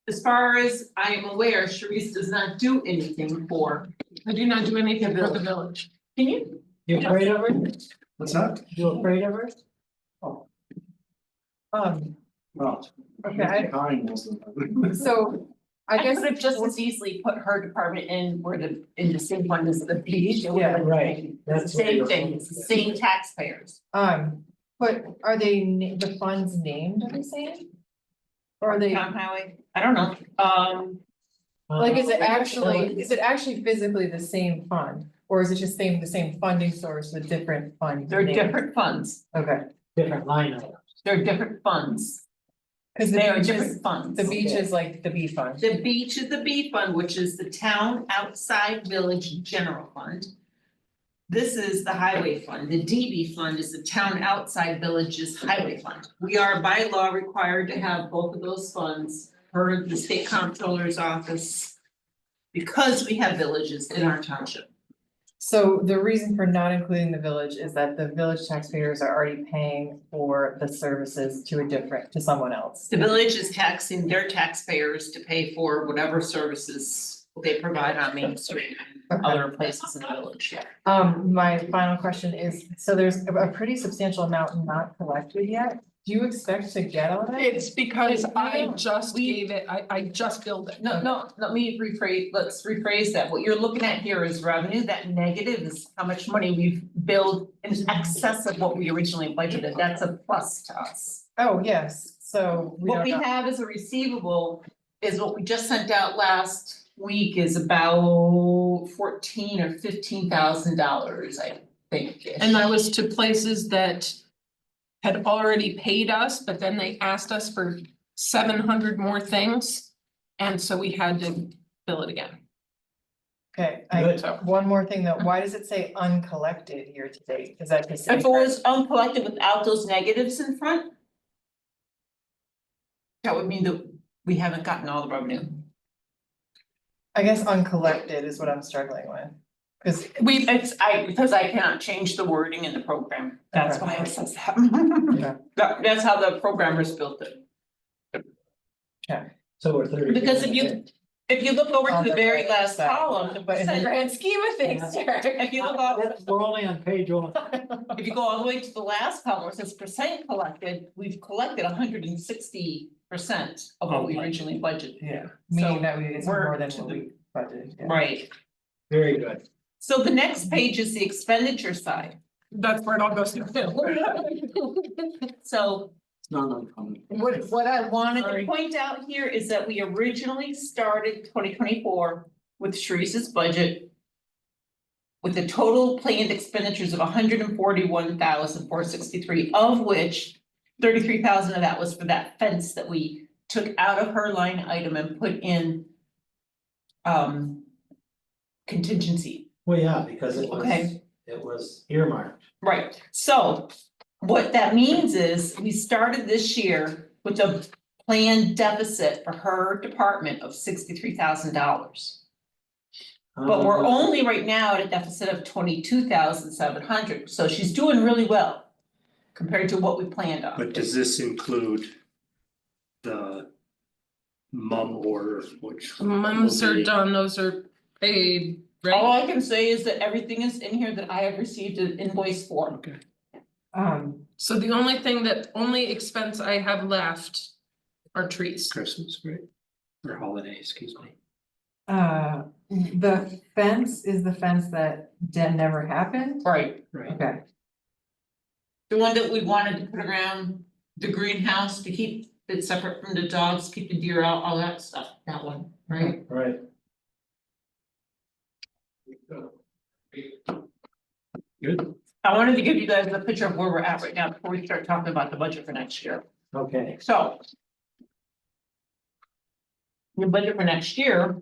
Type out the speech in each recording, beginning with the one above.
As far as I am aware, Sharice does not do anything for, I do not do anything for the village. can you? You afraid of it? What's that? You afraid of it? Oh. Okay, Well. Behind most of them. so I I guess. could have just as easily put her department in in the same one as the beach. It would have Yeah, been right. It's That's the what same you're thing, looking it's the at. same taxpayers. But are they, the funds named the same? Or are they, Town highway, I don't know, like, is it actually physically the same fund? Or is it just the same funding source with different funds? they're named? different funds, Okay, Different line items. they're different funds, cause the they are beach is, different funds. the beach is like the B fund. The beach is the B fund, which is the town outside village general fund. This is the highway fund, the DB fund is the town outside villages highway fund. We are by law required to have both of those funds per the state comptroller's office. Because we have villages in our township. So the reason for not including the village is that the village taxpayers are already paying for the services to someone else. The village is taxing their taxpayers to pay for whatever services they provide on Main Street and other places in the village. My final question is, so there's a pretty substantial amount not collected yet. Do you expect to get all that? It's because I don't- just we- gave it, I just billed it. No, let me rephrase, let's rephrase that. What you're looking at here is revenue. That negative is how much money we've billed in excess of what we originally budgeted. That's a plus to us. Oh, yes, so we What don't we know. have as a receivable is what we just sent out last week is about $14,000 or $15,000, I think. And that was to places that had already paid us, but then they asked us for 700 more things. And so we had to bill it again. Okay, Good. one more thing though, why does it say uncollected here today? Is that just? If it was uncollected without those negatives in front. That would mean that we haven't gotten all the revenue. I guess uncollected is what I'm struggling with, cause Because I cannot change the wording in the program, that's why it says that. Okay. That's how the programmers built it. So we're 30. Because if you look over On to the the very right last side. column, the but in the percent, grand scheme of things, Derek. if you look up, We're only on page one. if you go all the way to the last column, where it says percent collected, we've collected 160% of what we originally budgeted. Yeah, meaning that it's we're more than to what the- we budgeted. Yeah. Right, Very good. so the next page is the expenditure side, That's where it all goes to. so. It's not uncommon. What I wanted to Sorry. point out here is that we originally started 2024 with Sharice's budget. With the total planned expenditures of $141,463, of which 33,000 of that was for that fence that we took out of her line item and put in. Contingency. Well, yeah, because Okay. it was earmarked. Right, so what that means is we started this year with a planned deficit for her department of $63,000. But we're only right now at a deficit of 22,700, so she's doing really well. Compared to what we planned on. But does this include the mum order, which? Mums will are be- done, those are paid, All right? I can say is that everything is in here that I have received an invoice for. Okay. So the only expense I have left are trees. Christmas, right? Or holiday, excuse me. The fence is the fence that never happened? Right, Right. Okay, the one that we wanted to put around the greenhouse to keep it separate from the dogs, keep the deer out, all that stuff, that one, right? Right. Good. I wanted to give you guys a picture of where we're at right now before we start talking about the budget for next year. Okay. So. Your budget for next year,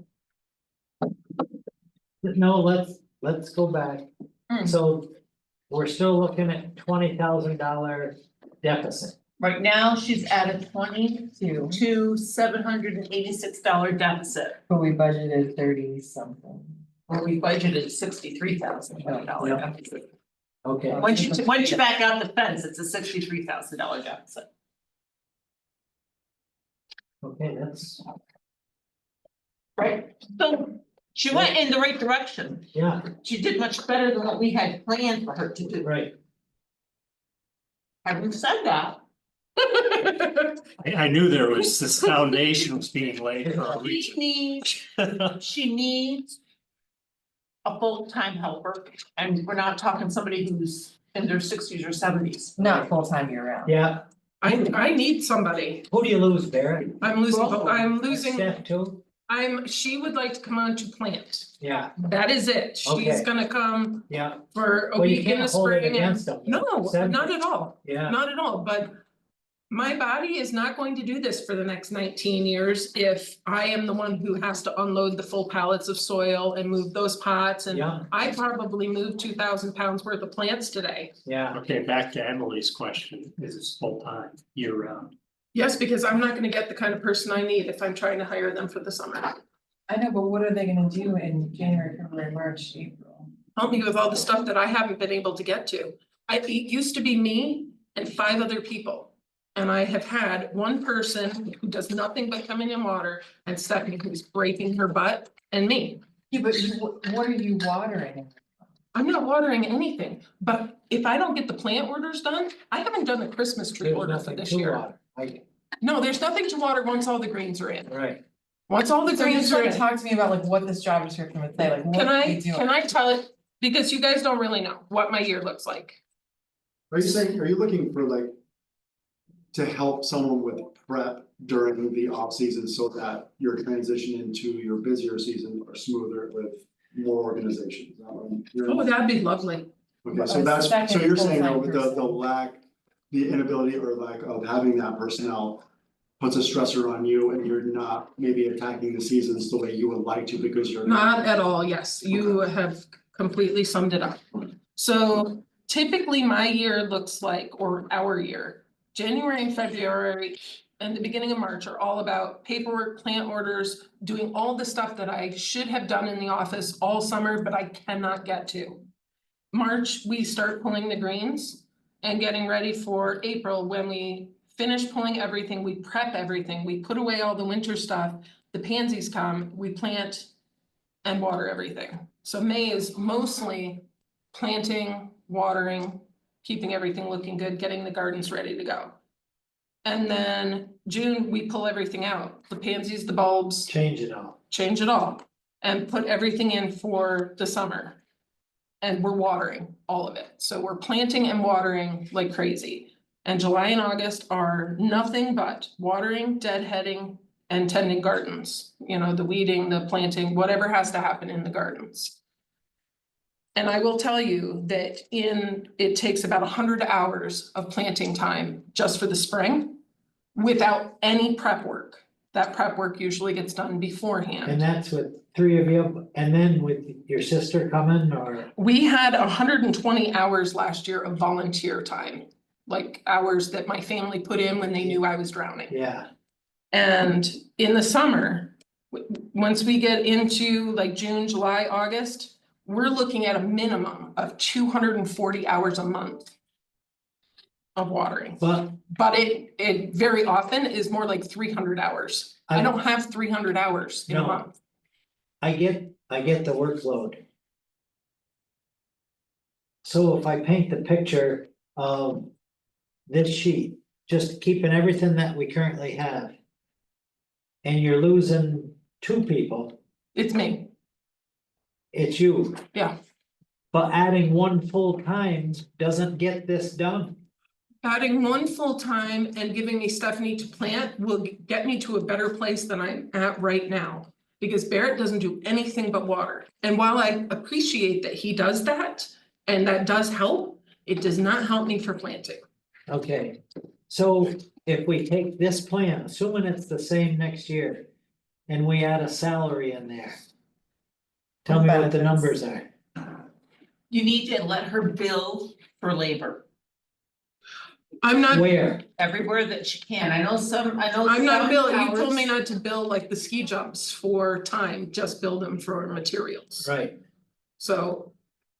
No, let's go back. Hmm. So we're still looking at $20,000 deficit. right now, she's at a $22,786 deficit. but we budgeted 30 something. Where we budgeted $63,000 Yeah. deficit. Okay. Once you back out the fence, it's a $63,000 deficit. Okay, that's Right, so she went in the right direction. Yeah, She did much better than what we had planned for her to do. right. Having said that, I knew there was, this foundation was being laid for a she reason. needs a full-time helper, and we're not talking somebody who's in their sixties or seventies. Not full-time year round. Yeah, I need somebody. who do you lose, Barrett? I'm losing, Steph too? she would like to come on to plant. Yeah, That is it. She's Okay. gonna come yeah. for a Well, you week in the can't hold it spring and, against them. no, Send not it. at all. Yeah, Not at all, but my body is not going to do this for the next 19 years if I am the one who has to unload the full pallets of soil and move those pots and yeah, I probably moved 2,000 pounds worth of plants today. yeah. Okay, back to Emily's question, is it full-time, year-round? Yes, because I'm not gonna get the kind of person I need if I'm trying to hire them for the summer. I know, but what are they gonna do in January, February, March, April? Help me with all the stuff that I haven't been able to get to. It used to be me and 5 other people. And I have had one person who does nothing but come in and water and Stephanie who's breaking her butt and me. Yeah, but what are you watering? I'm not watering anything, but if I don't get the plant orders done, I haven't done the Christmas tree There's order for nothing this to year. water. No, there's nothing to water once all the greens are in. Right, Once all the So you greens just are wanna in. talk to me about like what this job description would say, like what Can are I, we doing? can I tell it? Because you guys don't really know what my year looks like. Are you looking for like to help someone with prep during the off season so that your transition into your busier season are smoother with more organization? Is that what I'm hearing? Oh, that'd be lovely. Okay, so a that's, so second you're saying full-time that the person. lack, the inability or lack of having that personnel puts a stressor on you and you're not maybe attacking the seasons the way you would like to because you're. Not at all, yes, you have completely summed it up. So typically my year looks like, or our year, January and February and the beginning of March are all about paperwork, plant orders, doing all the stuff that I should have done in the office all summer, but I cannot get to. March, we start pulling the greens and getting ready for April when we finish pulling everything, we prep everything, we put away all the winter stuff. The pansies come, we plant and water everything. So May is mostly planting, watering, keeping everything looking good, getting the gardens ready to go. And then June, we pull everything out, the pansies, the bulbs, change it all. change it all, and put everything in for the summer. And we're watering all of it, so we're planting and watering like crazy. And July and August are nothing but watering, deadheading, and tending gardens. You know, the weeding, the planting, whatever has to happen in the gardens. And I will tell you that it takes about 100 hours of planting time just for the spring without any prep work. That prep work usually gets done beforehand. And that's with 3 of you, and then with your sister coming, or? We had 120 hours last year of volunteer time, like hours that my family put in when they knew I was drowning. Yeah, And in the summer, once we get into like June, July, August, we're looking at a minimum of 240 hours a month of watering. but But it very often is more like 300 hours. I don't have 300 hours in a No. month. I get the workload. So if I paint the picture of this sheet, just keeping everything that we currently have. And you're losing 2 people, It's me, it's you. Yeah. But adding 1 full-time doesn't get this done. adding 1 full-time and giving me Stephanie to plant will get me to a better place than I'm at right now. Because Barrett doesn't do anything but water. And while I appreciate that he does that, and that does help, it does not help me for planting. Okay, so if we take this plan, assuming it's the same next year, and we add a salary in there. Tell me what the numbers are. you need to let her bill for labor I'm not, Where? everywhere that she can. I know some I'm not billing, you told towns- me not to bill like the ski jumps for time, just bill them for materials. Right, So,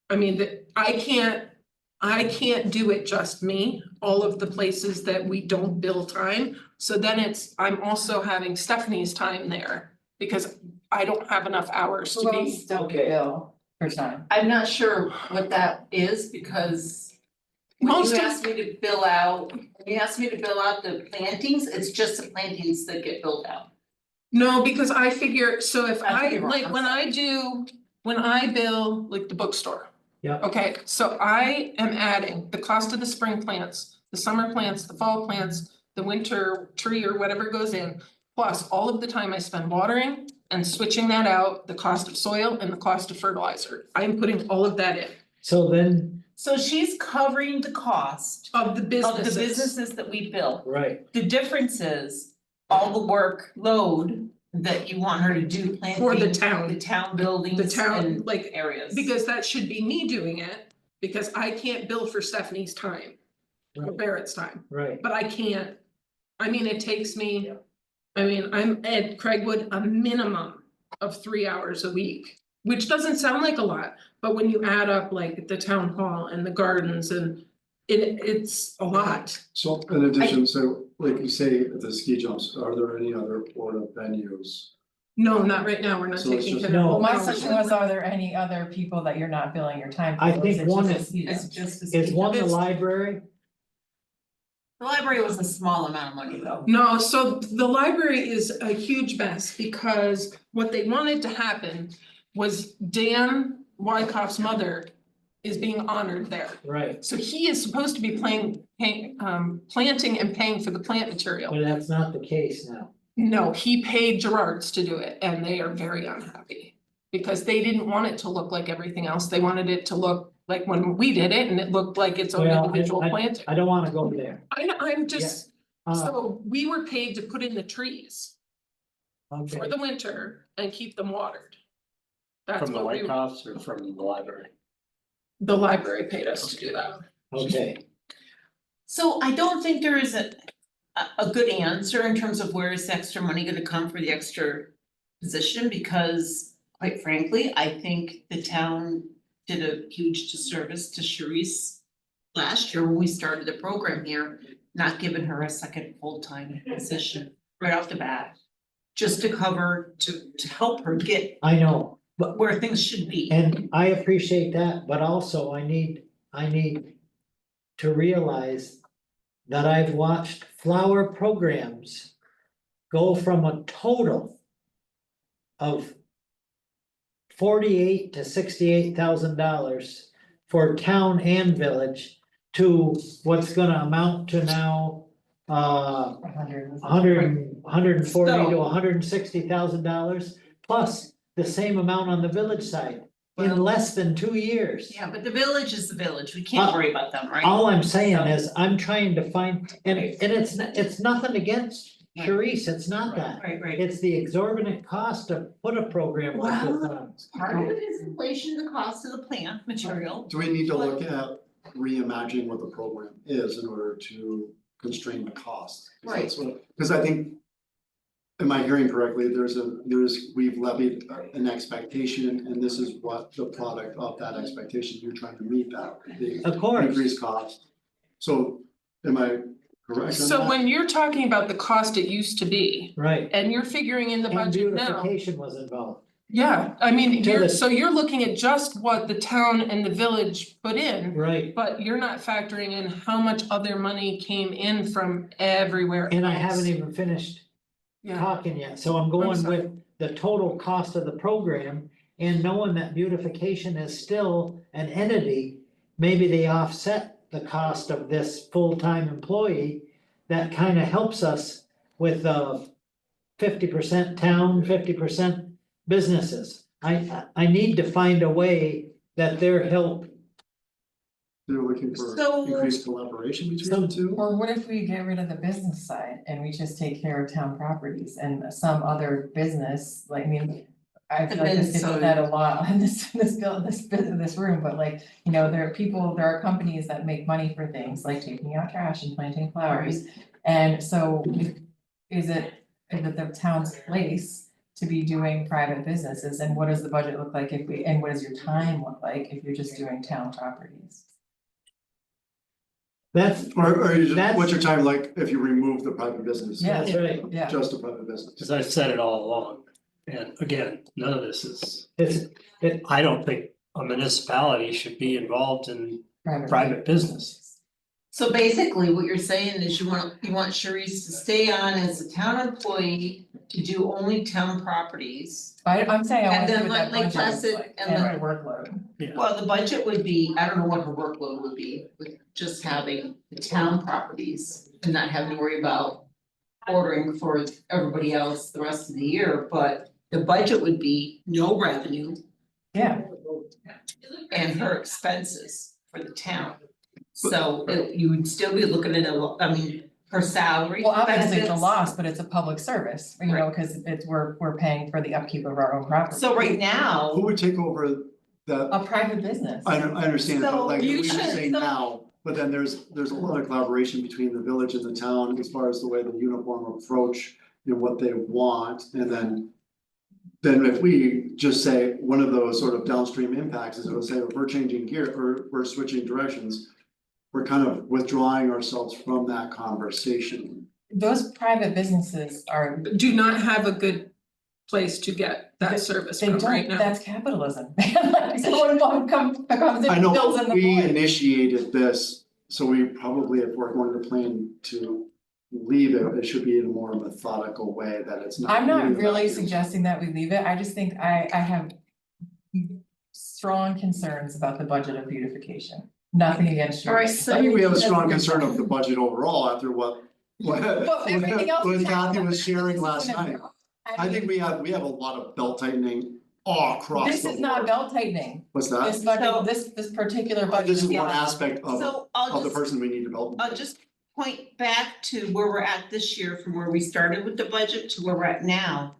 I mean, I can't do it just me, all of the places that we don't bill time. So then I'm also having Stephanie's time there, because I don't have enough hours to Who be. else don't Okay. bill for time? I'm not sure what that is because when Most you of- asked me to bill out, the plantings, it's just the plantings that get billed out. No, because I figure, so if I could I, be wrong, like, I'm when I bill, like, the bookstore. Yep. Okay, so I am adding the cost of the spring plants, the summer plants, the fall plants, the winter tree or whatever goes in. Plus all of the time I spend watering and switching that out, the cost of soil and the cost of fertilizer. I am putting all of that in, So then, So she's covering the cost of the of businesses. the businesses that we bill. right, The difference is all the workload that you want her to do planting. For the town. The town buildings The town, and like, areas. because that should be me doing it, because I can't bill for Stephanie's time. Or Right. Barrett's time, right. but I can't. I mean, it takes me, I'm at Craigwood a minimum of 3 hours a week. Which doesn't sound like a lot, but when you add up like the town hall and the gardens and it's a lot. So in addition, so like you say, at the ski jumps, are there any other Florida venues? No, not right now, we're not So it's taking just- care of. No. Well, my hours. question was, are there any other people that you're not billing your time for? I or think is it one just is- a ski It's jump? just a Is ski one jump. the library? The library was a small amount of money though. No, so the library is a huge mess because what they wanted to happen was Dan Wykoff's mother is being honored there. Right, So he is supposed to be planting and paying for the plant material. but that's not the case now. No, he paid Gerards to do it and they are very unhappy. Because they didn't want it to look like everything else. They wanted it to look like when we did it and it looked like its own Well, individual planting. I don't wanna go there. I'm just, Uh, so we were paid to put in the trees for okay, the winter and keep them watered. That's From the what White we, House or from the library? the library paid us to do that. okay, So I don't think there is a good answer in terms of where is the extra money gonna come for the extra position, because quite frankly, I think the town did a huge disservice to Sharice last year when we started the program here, not giving her a second full-time position right off the bat. Just to cover, to help her get I know, but, where things should be. and I appreciate that, but also I need to realize that I've watched flower programs go from a total of $48,000 to $68,000 for town and village to what's gonna amount to now, 100. $140,000 to So- $160,000, plus the same amount on the village side in Well- less than 2 years. Yeah, but the village is the village, we can't worry about them, right? All I'm saying is, I'm trying to find, and it's nothing against Sharice, it's not that. Right. It's the exorbitant cost to put a program like this on. Part of it is inflation, the cost of the plant material. Do we need to look at reimagining what the program is in order to constrain the cost? 'Cause that's what- Cause I think, am I hearing correctly, we've levied an expectation and this is what the product of that expectation, you're trying to meet that, the Of course, increased cost. So am I correct on So that? when you're talking about the cost it used to be, right, and you're figuring in the and budget now. beautification was involved. Yeah, I mean, To the- so you're looking at just what the town and the village put in. Right, But you're not factoring in how much other money came in from everywhere and I else. haven't even finished Yeah, talking yet, so I'm going sorry. with the total cost of the program. And knowing that beautification is still an entity, maybe they offset the cost of this full-time employee. That kind of helps us with 50% town, 50% businesses. I need to find a way that their help, They're looking for So- increased collaboration between the two? Or what if we get rid of the business side and we just take care of town properties and some other business, like, I mean. I feel like this gets said a lot in this room, but like, you know, there are companies that make money for things like taking out trash and planting flowers. And so is it the town's place to be doing private businesses, and what does the budget look like and what does your time look like if you're just doing town properties? that's, Or you just, That's- what's your time like if you remove the private business? Yeah. that's right. Yeah. Just a private business? Cause I've said it all along, And again, none of this is, It's, I don't think a municipality should be involved in private business. So basically, what you're saying is you want Sharice to stay on as a town employee to do only town properties. I'm saying I And wanna see then what that Lake budget looks Placid like and and then- her workload. Yeah, Well, the budget would be, I don't know what her workload would be with just having the town properties and not having to worry about ordering for everybody else the rest of the year, but the budget would be no revenue Yeah, and her expenses for the town. So you would still be looking at I mean, her salary. well, obviously it's a benefits. loss, but it's a public service, you know, cause we're paying for the upkeep of our own property. So right now, Who would take over that? A private business. I understand, So but like, you we should- say now, but then there's a lot of collaboration between the village and the town as far as the way the uniform approach. You know, what they want, and then if we just say, one of those sort of downstream impacts is it'll say, if we're changing gear, or we're switching directions. We're kind of withdrawing ourselves from that conversation. Those private businesses are, Do not have a good place to get that service they from right don't, now. that's capitalism. Like someone comes I and know fills in the we void. initiated this, so we probably, if we're going to plan to leave it, it should be in a more methodical way that it's not. I'm not really really about- suggesting that we leave it, I just think I have strong concerns about the budget of beautification, nothing against you. All right, so I think we have a strong concern of the budget overall after what Everything else what is Kathy happening. was sharing last This is night. gonna- I think we have a lot of belt tightening all across This the is not board. belt tightening, What's this that? budget, this particular budget. This is one not. aspect so I'll of the just, person we need to belt. I'll just point back to where we're at this year, from where we started with the budget to where we're at now.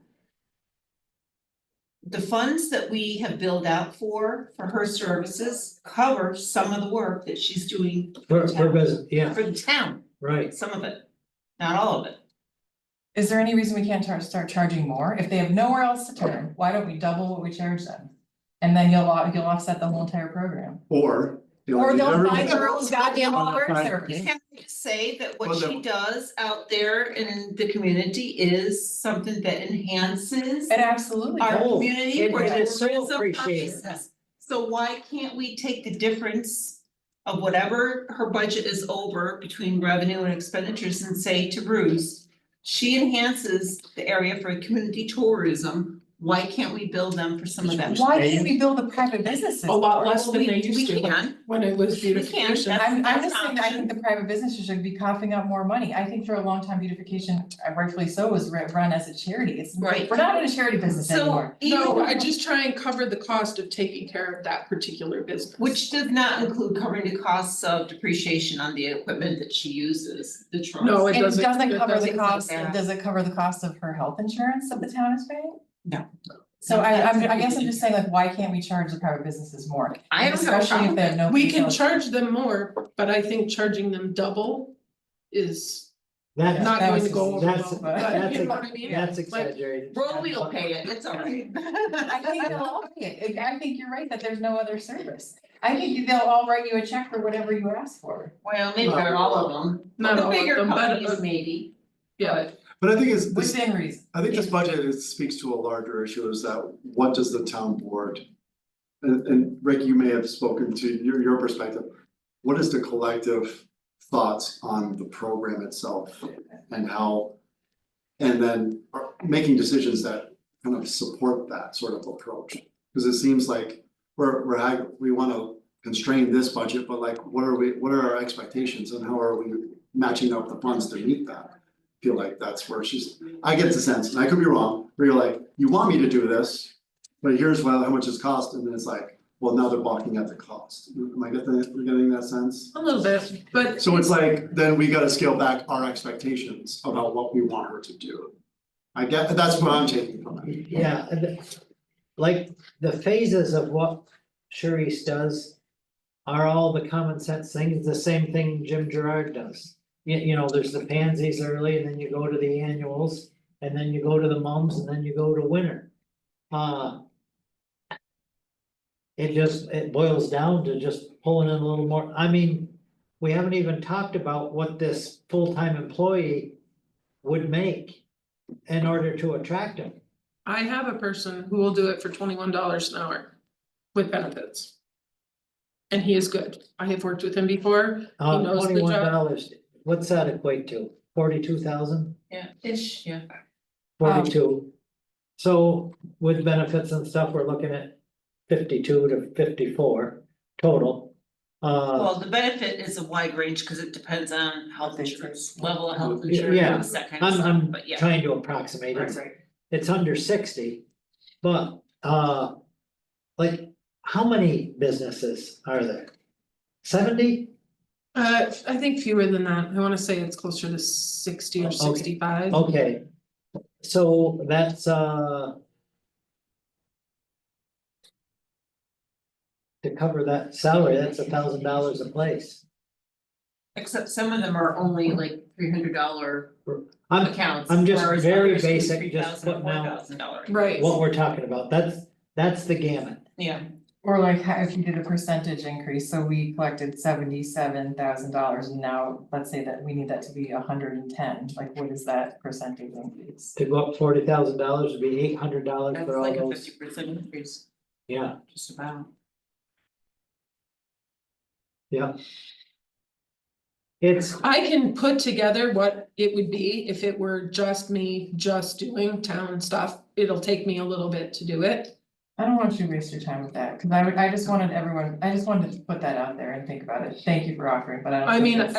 The funds that we have billed out for her services cover some of the work that she's doing for business, yeah, for the town, right. some of it, not all of it. Is there any reason we can't start charging more? If they have nowhere else to turn, why don't we double what we charge them? And then you'll offset the whole entire program. Or. Or they'll never- find their own goddamn alert Right. service. Can I just say that what Well, she does out there in the community is something that enhances It absolutely our does. Oh, community it- for it is so tourism appreciated. purposes. So why can't we take the difference of whatever her budget is over between revenue and expenditures and say to Bruce, she enhances the area for community tourism, why can't we build them for some of that? Why can't we build the private businesses? A lot less than We- they used to. We can, When it was We can, beautification. that's- I'm just an saying, that I think option. the private businesses should be coughing up more money. I think for a long time beautification, rightfully so, was run as a charity. It's, Right. we're not in a charity business so anymore. even. No, I just try and cover the cost of taking care of that particular business. Which does not include covering the costs of depreciation on the equipment that she uses, the trucks. No, it And doesn't. doesn't it cover the doesn't. cost, that. does it cover the cost of her health insurance that the town is paying? No. So I guess I'm just saying, like, why can't we charge the private businesses more? I don't have a Especially problem if they have no. We can facilities. charge them more, but I think charging them double is That's, not that going was to go over that's- well, that's- but you know what I mean? that's Like, exaggerated. Roly will pay it, it's all right. I think they'll all pay it. I think you're right that there's no other service. I think they'll all write you a check for whatever you ask for. Well, maybe not all of them, Not the all of bigger them, but, companies maybe. Yeah, But I think it's, this, Within reason. I think this budget speaks to a larger issue, is that what does the town board? And Rick, you may have spoken to your perspective, what is the collective thoughts on the program itself and how? And then are making decisions that kind of support that sort of approach, because it seems like we wanna constrain this budget, but like, what are our expectations and how are we matching up the funds to meet that? Feel like that's where I get the sense, and I could be wrong, where you're like, you want me to do this, but here's how much it's cost, and then it's like, well, now they're balking at the cost. Am I getting that sense? a little bit, but. So it's like, then we gotta scale back our expectations about what we want her to do. That's what I'm taking from it. Yeah, like the phases of what Charisse does are all the common sense things, the same thing Jim Gerard does. You know, there's the pansies early, and then you go to the annuals, and then you go to the mums, and then you go to winter. It boils down to just pulling in a little more, I mean, we haven't even talked about what this full-time employee would make in order to attract him. I have a person who will do it for $21 an hour with benefits. And he is good. I have worked with him before. He knows the $21, job. what's that equate to? 42,000? Yeah, ish, yeah. 42. So with benefits and stuff, we're looking at 52 to 54 total. Well, the benefit is a wide range because it depends on health insurance, level of health Yeah, insurance, that kind of stuff, I'm but yeah. trying to approximate Right, it. right. It's under 60, but like, how many businesses are there? 70? I think fewer than that. I wanna say it's closer to 60 or Okay. 65. Okay, so that's to cover that salary, that's $1,000 a place. Except some of them are only like $300 I'm, accounts. I'm just whereas very others do basic, just $3,000, putting out $4,000. Right. what we're talking about, that's the gamut. Yeah, Or like if you did a percentage increase, so we collected $77,000 and now let's say that we need that to be 110, like what is that percentage increase? To go up $40,000 would be $800 that's for all like a those, 50% increase, yeah, just about. yeah. It's, I can put together what it would be if it were just me, just doing town stuff. It'll take me a little bit to do it. I don't want you to waste your time with that, cause I just wanted everyone, I just wanted to put that out there and think about it. Thank you for offering, but I don't. I think mean, that's-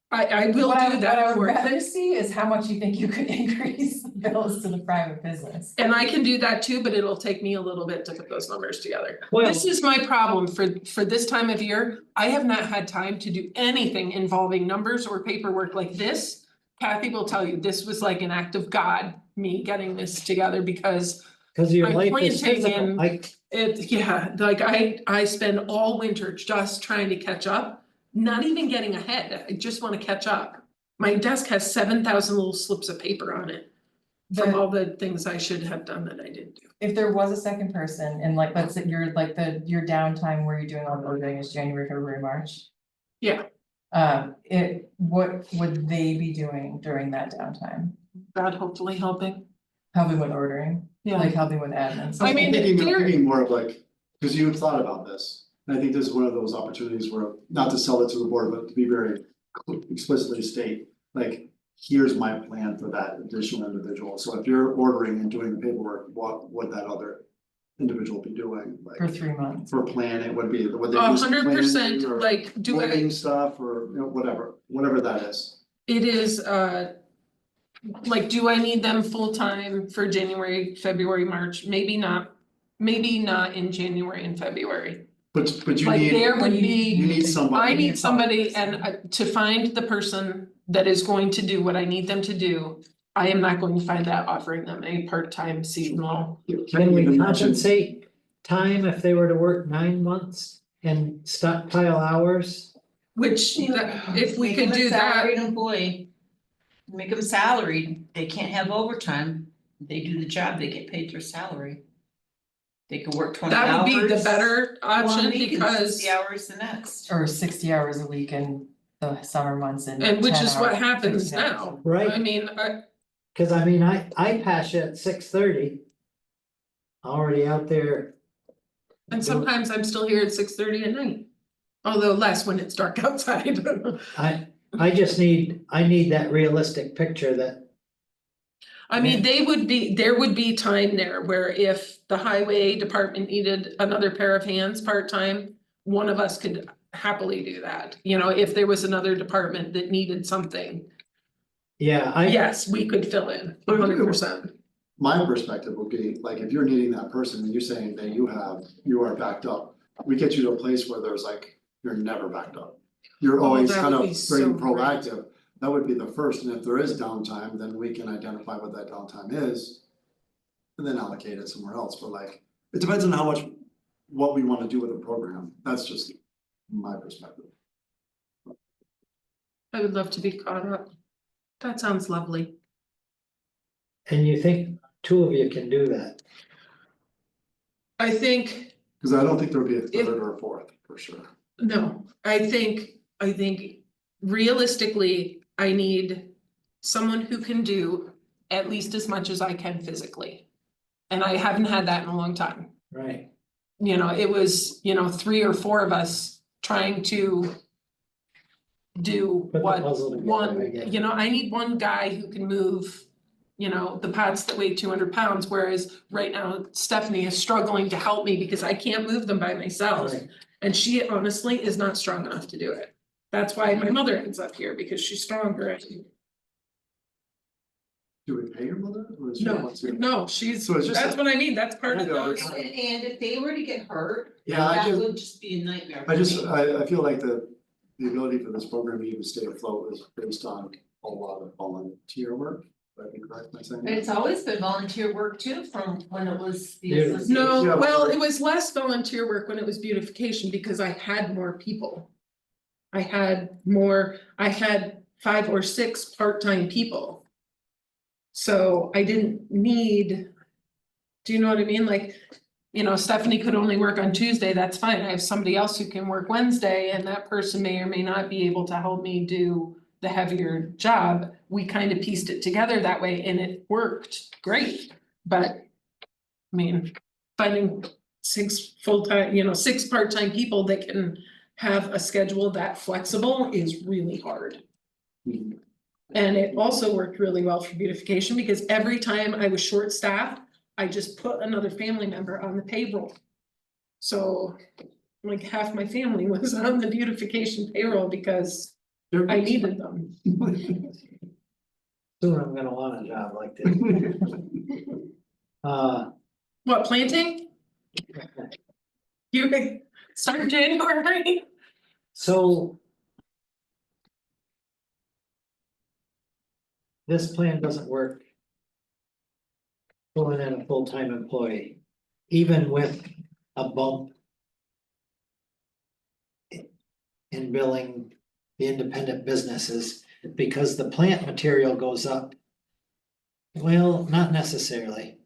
I will What I- do that What I for would you. rather see is how much you think you could increase the bills to the private business. And I can do that too, but it'll take me a little bit to put those numbers together. well, This is my problem for this time of year. I have not had time to do anything involving numbers or paperwork like this. Kathy will tell you, this was like an act of God, me getting this together because cause your I'm life is planting physical, in- like, like I spend all winter just trying to catch up, not even getting ahead. I just wanna catch up. My desk has 7,000 little slips of paper on it from The- all the things I should have done that I didn't do. If there was a second person and like, let's say you're like your downtime where you're doing all the ordering is January, February, March. Yeah. What would they be doing during that downtime? God hopefully helping. Helping with ordering, Yeah. like helping with admin. I stuff? mean, I'm there- thinking more of like, cause you've thought about this, and I think this is one of those opportunities where, not to sell it to the board, but to be very explicitly state, like, here's my plan for that additional individual, so if you're ordering and doing the paperwork, what would that other individual be doing, For like, 3 months. for planning, would be, would they do some 100%, planning or like, do I, moving stuff, or, you know, whatever that is. it is, like, do I need them full-time for January, February, March? Maybe not in January and February. But you Like, need, there would you you be, need somebody. I need somebody and to find the person that is going to do what I need them to do. I am not going to find that offering them a part-time seasonal. can we even mention- compensate time if they were to work 9 months and stockpile hours? Which, if we Make could them a do that, salaried employee. Make them salaried, they can't have overtime, they do the job, they get paid their salary. They can work 20 hours. that would be the better option one week and because, 60 hours the next. Or 60 hours a week in the summer months and. and which 10 is what hours, happens 16 hours. now. Right. I mean, Cause I mean, I pass you at 6:30. Already out there, and sometimes I'm still here at 6:30 at night. Although less when it's dark outside. I just need, I need that realistic picture that, I mean, there would be time there where if the highway department needed another pair of hands part-time, one of us could happily do that. You know, if there was another department that needed something, yeah, yes, we could fill in 100%. My perspective would be, like, if you're needing that person and you're saying that you are backed up, we get you to a place where there's like, you're never backed up. You're Oh, always that kind would of be so being great. proactive, that would be the first, and if there is downtime, then we can identify what that downtime is. And then allocate it somewhere else, but like, it depends on how much, what we wanna do with the program, that's just my perspective. I would love to be caught up. That sounds lovely. and you think 2 of you can do that. I think, Cause I don't think there would be a third or a fourth, for sure. no, I think realistically, I need someone who can do at least as much as I can physically. And I haven't had that in a long time. Right, You know, it was, 3 or 4 of us trying to do Put the what puzzle together, I one, get it. I need one guy who can move, the pots that weigh 200 pounds, whereas right now Stephanie is struggling to help me because I can't move them by myself. right. And she honestly is not strong enough to do it. That's why my mother ends up here, because she's stronger. Do we pay your mother or is she? No, wants to- no, she's, So it's just that's a- what I mean, that's part of I know, the. it's- And if they were to get hurt, Yeah, I that just, would just be a nightmare for I just, me. I feel like the ability for this program to even stay afloat is based on a lot of volunteer work. Would I be correct by saying that? It's always been volunteer work too, from when it was the Yeah. association. No, Yeah. well, it was less volunteer work when it was beautification because I had more people. I had 5 or 6 part-time people. So I didn't need, do you know what I mean? Like, Stephanie could only work on Tuesday, that's fine. I have somebody else who can work Wednesday and that person may or may not be able to help me do the heavier job. We kind of pieced it together that way and it worked great, but finding 6 full-time, 6 part-time people that can have a schedule that flexible is really hard. Mhm. And it also worked really well for beautification because every time I was short-staffed, I just put another family member on the payroll. So like half my family was on the beautification payroll because I needed them. Soon I'm gonna want a job like this. What, planting? You can start January. So. This plan doesn't work. Pulling in a full-time employee, even with a bump. In billing the independent businesses, because the plant material goes up. Well, not necessarily.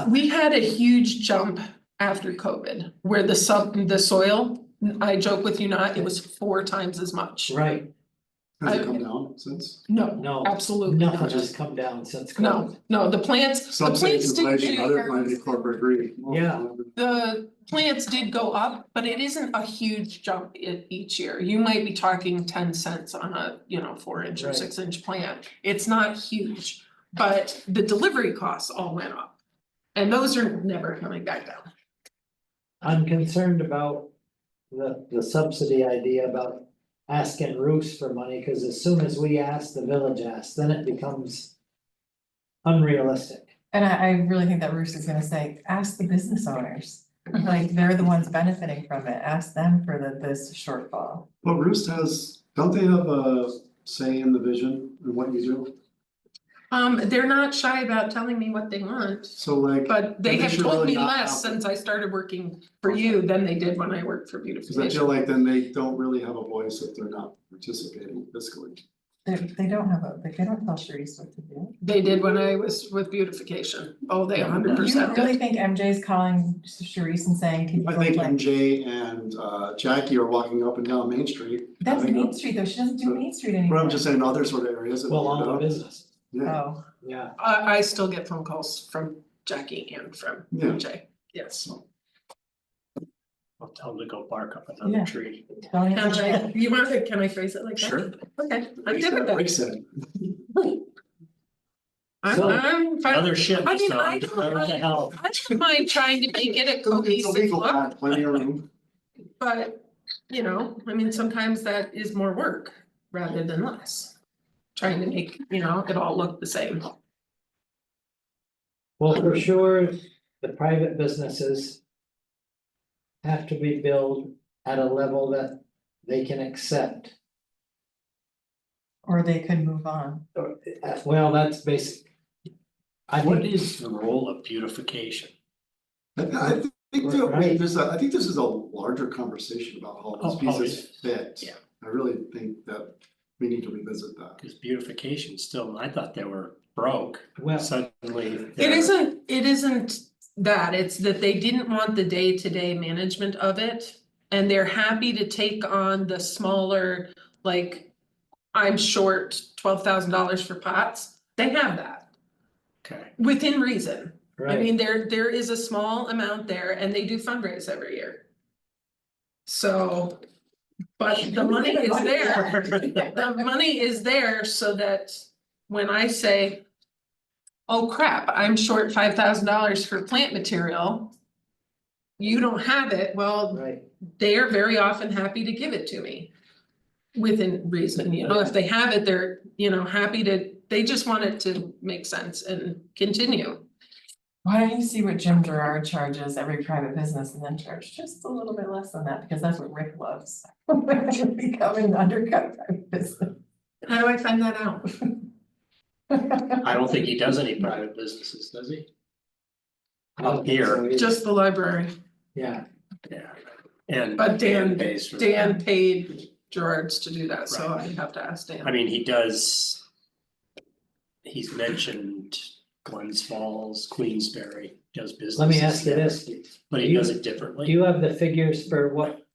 We had a huge jump after COVID where the soil, I joke with you not, it was 4 times as much. Right, Has it come down since? No, no, absolutely nothing not. has come down since No, COVID. no, the plants Some say did inflation, other might be do, corporate greed. Yeah. the plants did go up, but it isn't a huge jump each year. You might be talking 10 cents on a, 4-inch or Right. 6-inch plant. It's not huge, but the delivery costs all went up. And those are never coming back down. I'm concerned about the subsidy idea about asking Roos for money, cause as soon as we ask, the village asks, then it becomes unrealistic. And I really think that Bruce is gonna say, ask the business owners, like, they're the ones benefiting from it, ask them for this shortfall. But Roost don't they have a say in the vision and what you do? They're not shy about telling me what they want, So like, but they Then they have should told really me not less have it. since I started working for you than they did when I worked for cause I feel beautification. like then they don't really have a voice if they're not participating fiscally. They don't have they don't tell Sharice what to do. They did when I was with beautification. Oh, they 100% You really did. think MJ's calling Sharice and saying, can you I go think play? MJ and Jackie are walking up and down Main Street. That's having a- Main Street though, she doesn't do Main Street But anymore. I'm just saying other sort of areas. that Well, we all the know. business, Yeah, Oh, yeah. I still get phone calls from Jackie and from Yeah. MJ, yes. I'll tell them to go bark up Yeah. another tree. don't Can even. can I phrase it like that? Sure. Okay, I'm good with Rick that. said. So- I'm fine. Another ship, I mean, so I what the hell? don't mind trying to make it a It's a cohesive legal look, pad, plenty of room. but, sometimes that is more work rather than less. Trying to make, it all look the same. Well, for sure, the private businesses. Have to be billed at a level that they can accept. Or they could move on. Well, that's basic. I What think, is the role of beautification? I think, that- Right. I think this is a larger conversation about how Oh, these pieces yeah. fit. Yeah. I really think that we need to revisit that. Cause beautification still, I thought they were broke, well, suddenly. It isn't that, it's that they didn't want the day-to-day management of it. And they're happy to take on the smaller, like, I'm short $12,000 for pots, they have that. Okay, within reason. I right? mean, there is a small amount there and they do fundraise every year. So, but the money is there, the money is there so that when I say, oh crap, I'm short $5,000 for plant material. You don't have it, well, Right, they are very often happy to give it to me. Within reason, you know, if they have it, they're, you know, happy to, they just want it to make sense and continue. Why don't you see what Jim Gerard charges every private business and then charge just a little bit less than that, because that's what Rick loves. Becoming undercut private business. How do I find that out? I don't think he does any private businesses, does he? Up So here, it's- Just the library, Yeah, yeah, and. but Dan pays for that. Dan paid Gerard's to do that, so I'd have to ask Dan. I mean, he does. He's mentioned Glens Falls, Queensberry, does business. let me ask you this, But he does it differently. do you have the figures for what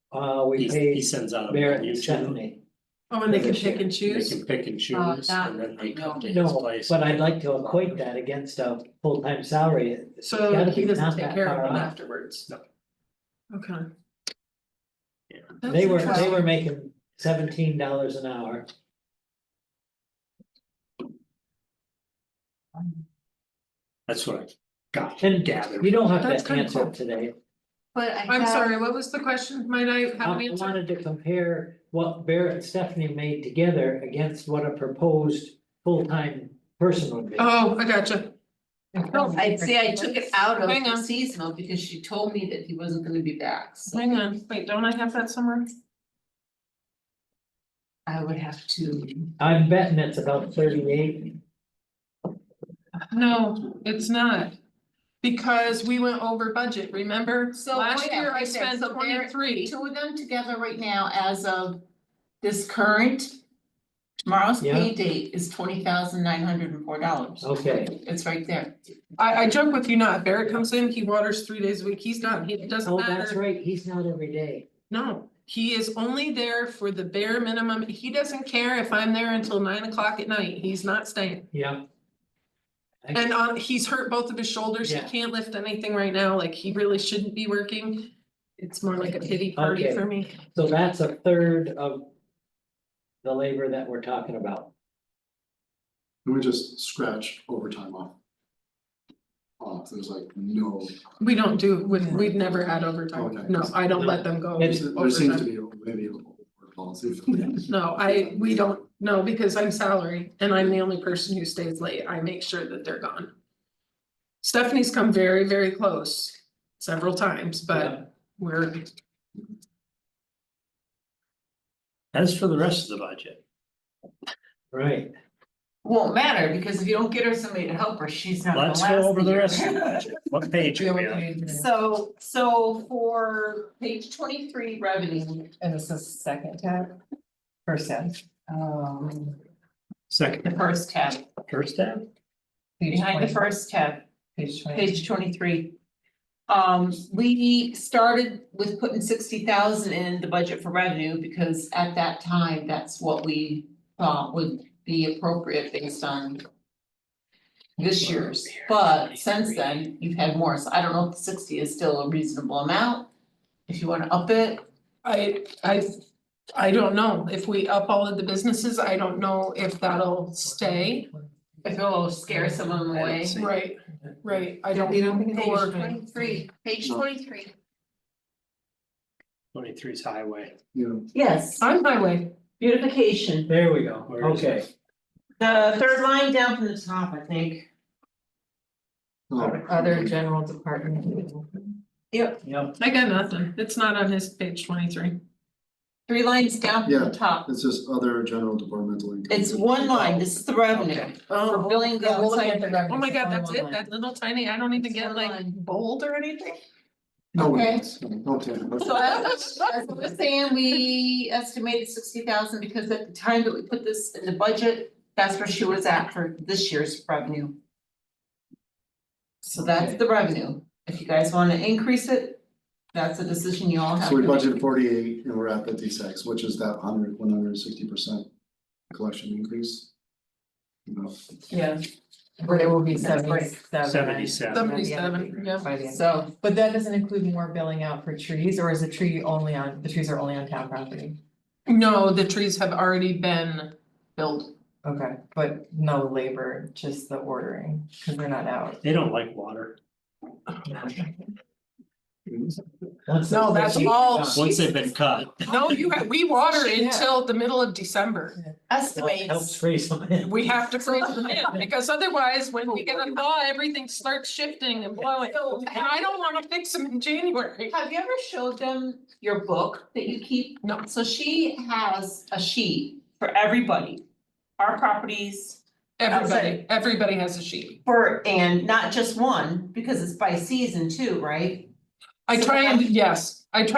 we He paid sends out a Barrett menu and to Stephanie? Oh, and they can this pick year. and They choose? can pick and choose that- and then they come to his No, place. but I'd like to equate that against a full-time salary. It's So gotta he be doesn't not take that care of far them off. afterwards? No. Okay. Yeah. That's They were interesting. making $17 an hour. That's what I got And gathered. you don't have That's to kinda answer cool. it today. But I I'm have- sorry, what was the question? Might I have an I answer? wanted to compare what Barrett and Stephanie made together against what a proposed full-time person would be. Oh, I gotcha. No, I see, I took it out of Hang the on. seasonal because she told me that he wasn't gonna be back, so Hang on, wait, don't I have that somewhere? I would have to. I'm betting it's about 38. No, it's not. Because we went over budget, remember? So, Last yeah, year I right there. spent So there- 23. Two of them together right now as of this current. Tomorrow's Yeah. pay date is $20,904. Okay, It's right there. I joke with you not, Barrett comes in, he waters 3 days a week, he's done, he doesn't oh, that's matter. right, he's not every day. No, he is only there for the bare minimum, he doesn't care if I'm there until 9 o'clock at night, he's not staying. Yeah. And he's hurt both of his shoulders, he Yeah. can't lift anything right now, like he really shouldn't be working. It's more like a pity party Okay. for me. So that's a third of the labor that we're talking about. Can we just scratch overtime off? There's like no, We don't do, we've never had overtime, Okay. no, I don't let them go It's- there seems to overtime. be maybe a policy. No, we don't, no, because I'm salary and I'm the only person who stays late, I make sure that they're gone. Stephanie's come very, very close several times, Yeah. but we're, As for the rest of the budget, Right, Won't matter, because if you don't get her somebody to help her, she's not gonna let's last go over the year. rest of the budget. What page are we on? So for page 23 revenue, And this is second tab, first tab. the Second, first tab, first tab? Page behind the 20, first tab, Page 20. page 23. We started with putting 60,000 in the budget for revenue because at that time, that's what we thought would be appropriate based on this year's, but since then, you've had more, so I don't know if the 60 is still a reasonable amount. If you wanna up it, I don't know, if we up all of the businesses, I don't know if that'll stay. if it'll scare some of them away. Right, I don't, You don't think Page or, 23, page 23. 23 is highway. You know, Yes, on highway, beautification, there we go, Where is it? okay. the third line down from the top, I think. Other general department. Yep, Yep, I got nothing, it's not on his page 23. 3 lines down from Yeah. the top. it's just other general departmental income. It's one line, this is the revenue. For billing the Yeah, we'll look at outside. the revenue. Oh my god, that's Only it, one that little tiny, I don't even get like One line. bold or anything? No, Okay. don't tell me. So as I was saying, we estimated 60,000 because at the time that we put this in the budget, that's where she was at for this year's revenue. So that's the revenue. If you guys wanna increase it, that's a decision you all have So we to make. budgeted 48 and we're at 56, which is that 160% collection increase. You know, Yeah, But it will be That's great. 77. 77. 77, yeah. By the end. So, But that doesn't include more billing out for trees, or is the trees are only on town property? No, the trees have already been billed. Okay, but no labor, just the ordering, cause they're not out. They don't like water. No, that's all. Once they've been cut. No, we water Yeah. until the middle of December. Helps estimates, freeze them in. We have to freeze them in, because otherwise, when we get a thaw, everything starts shifting and blowing. And I don't wanna fix them in January. have you ever showed them your book that you keep? No. So she has a sheet for everybody, our properties, Everybody has a sheet. and not just one, because it's by season too, right? I try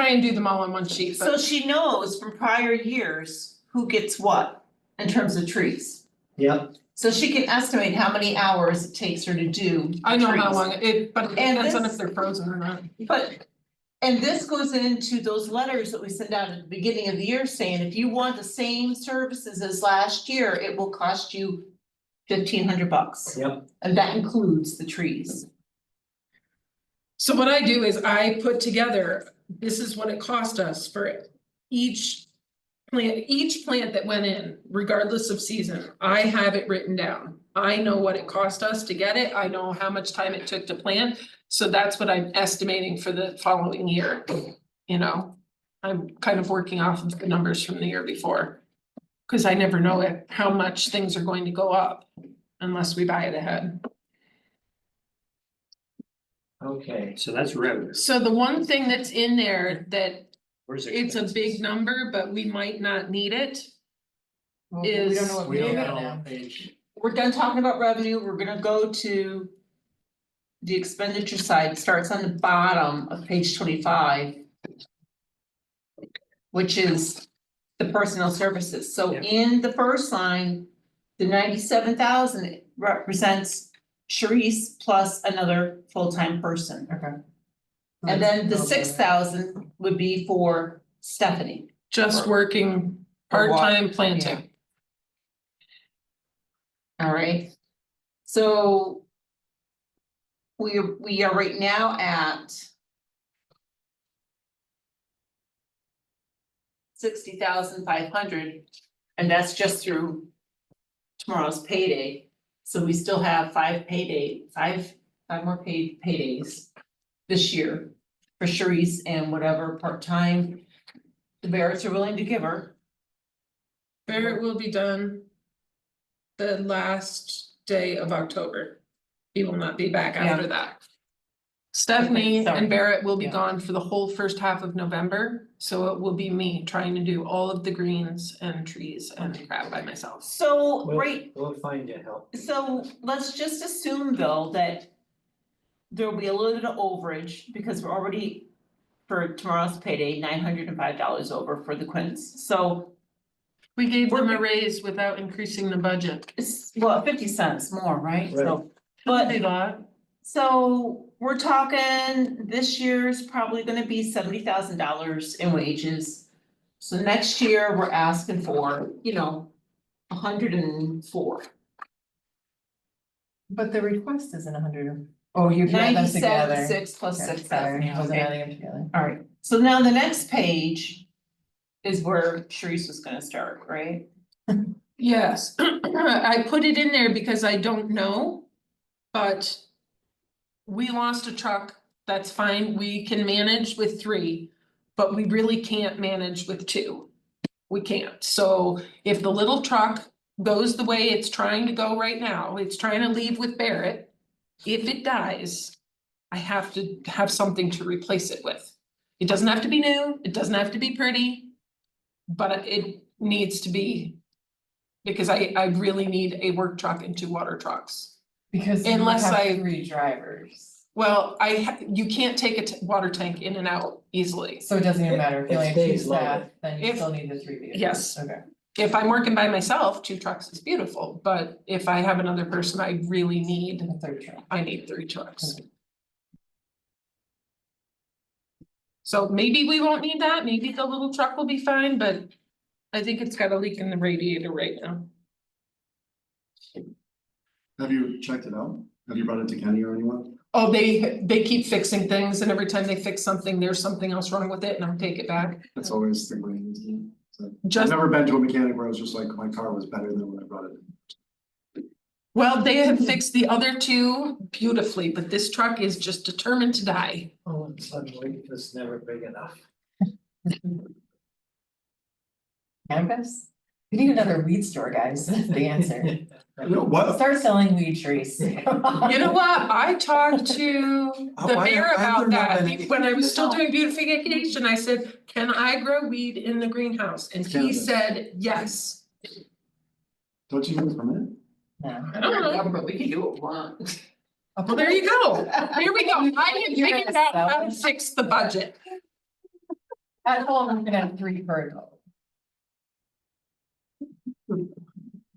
and do them all on one sheet, So but she knows from prior years who gets what in terms of trees. Yep, So she can estimate how many hours it takes her to do I know how trees. long but it And depends on this- if they're frozen or not. But, and this goes into those letters that we send out at the beginning of the year saying, if you want the same services as last year, it will cost you $1,500. yep. And that includes the trees. So what I do is I put together, this is what it cost us for each plant that went in, regardless of season. I have it written down. I know what it cost us to get it. I know how much time it took to plant. So that's what I'm estimating for the following year, you know? I'm kind of working off of the numbers from the year before. Cause I never know how much things are going to go up unless we buy it ahead. Okay, So that's revenue. So the one thing that's in there that Where's it? it's a big number, but we might not need it. Well, we don't Is- know what We we don't got know now. what page. We're done talking about revenue, we're gonna go to the expenditure side, starts on the bottom of page 25. Which is the personnel services, so Yeah. in the first line, the 97,000 represents Sharice plus another full-time person. Okay. And then the That's- 6,000 would be for Stephanie. Just working Or what? part-time planting. Alright, so. We are right now at. 60,500, and that's just through tomorrow's payday. So we still have five more paydays this year for Sharice and whatever part-time the Barretts are willing to give her. Barrett will be done the last day of October. He will not be back after that. Stephanie sorry. and Barrett will be Yeah. gone for the whole first half of November, so it will be me trying to do all of the greens and trees and crap by myself. So, we'll, right, we'll find you help. so let's just assume though that. There'll be a little bit of overage because we're already, for tomorrow's payday, $905 over for the Quins, so. We gave them a We're- raise without increasing the budget. It's, well, 50 cents more, right? So, But but, so we're talking, this year's probably gonna be $70,000 in wages. So next year, we're asking for, 104. But the request isn't 100. Oh, you add them together. 97,600 plus Okay, 6,000, sorry, I wasn't okay. adding them together. Alright, so now the next page is where Sharice was gonna start, right? yes, I put it in there because I don't know, but we lost a truck, that's fine, we can manage with 3, but we really can't manage with 2. We can't, so if the little truck goes the way it's trying to go right now, it's trying to leave with Barrett. If it dies, I have to have something to replace it with. It doesn't have to be new, it doesn't have to be pretty. But it needs to be. Because I really need a work truck and 2 water trucks. Because you Unless have I- 3 drivers, Well, you can't take a water tank in and out easily. so it doesn't even matter, if you It only have 2 stays lower. staff, then you If- still need the 3 vehicles. Yes. Okay. If I'm working by myself, 2 trucks is beautiful, but if I have another person, I really need, The 3rd truck. I need 3 trucks. So maybe we won't need that, maybe the little truck will be fine, but I think it's got a leak in the radiator right now. Have you checked it out? Have you brought it to Kenny or anyone? Oh, they keep fixing things and every time they fix something, there's something else wrong with it and I'll take it back. That's always the way it is. So, I've Just, never been to a mechanic where I was just like, my car was better than when I brought it. well, they have fixed the other two beautifully, but this truck is just determined to die. Oh, and suddenly it's never big enough. Canvas? We need another weed store, guys, that's the answer. No, what? Start selling weed trees. You know what? I talked to the Oh, I- mayor I've about learned that, that. when I was still doing beautification, I said, can I grow weed in the greenhouse? And he Cannabis. said, yes. Don't you need a permit? No. I don't know. But we can do what we want. Well, there you go. Here we go. I have You're figured gonna out sell how to it? fix the budget. At home, I'm gonna have 3 per adult.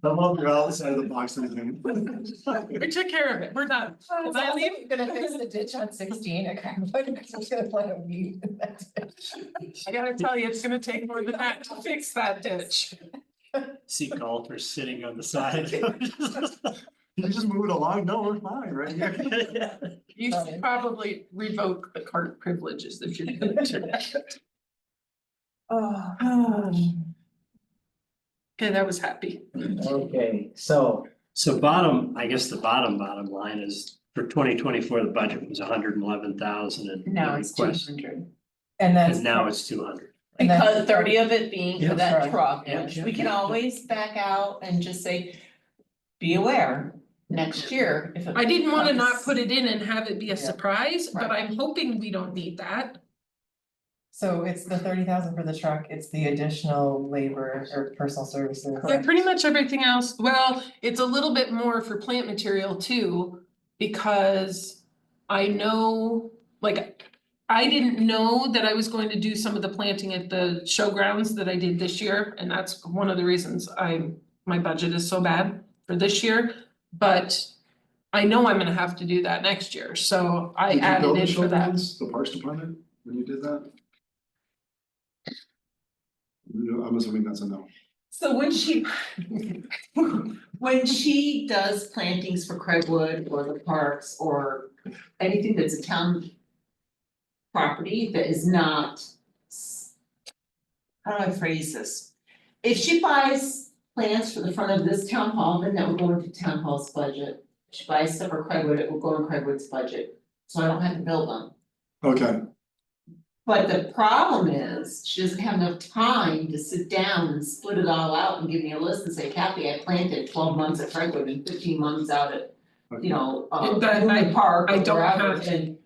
I love your outside of the box thinking. We took care of it. We're done. Can I leave? I'm gonna fix the ditch on 16, okay, I'm just gonna plant a weed in that ditch. I gotta tell you, it's gonna take more than that to fix that ditch. See golfers sitting on the side. You just move it along, no, we're fine, right? Yeah. You should probably revoke the cart privileges if you're going to. Oh. Okay, that was happy. Okay, so, So I guess the bottom line is for 2024, the budget was 111,000 and. Now it's 200. And that's. And now it's 200. And that's- Because 30 of it being Yeah, for that sorry. truck, Yeah, which yeah, we can yeah. always back out and just say, be aware, next year, if it. I didn't wanna not comes- put it in and have it be a Yeah. surprise, but Right. I'm hoping we don't need that. So it's the 30,000 for the truck, it's the additional labor or personal services. Yeah, pretty much everything else, well, it's a little bit more for plant material too, because I know, like, I didn't know that I was going to do some of the planting at the showgrounds that I did this year, and that's one of the reasons my budget is so bad for this year. But I know I'm gonna have to do that next year, so I Did you added build the in for that. showgrounds, the parks department, when you did that? No, I'm assuming that's a no. So when she does plantings for Craigwood or the parks or anything that's a town property that is not. How do I phrase this? If she buys plants for the front of this town hall, then that will go into town hall's budget. If she buys stuff for Craigwood, it will go in Craigwood's budget, so I don't have to build them. Okay, But the problem is, she doesn't have enough time to sit down and split it all out and give me a list and say, Kathy, I planted 12 months at Craigwood and 15 months out at, you know, That I- Newman Park I or don't wherever, have- and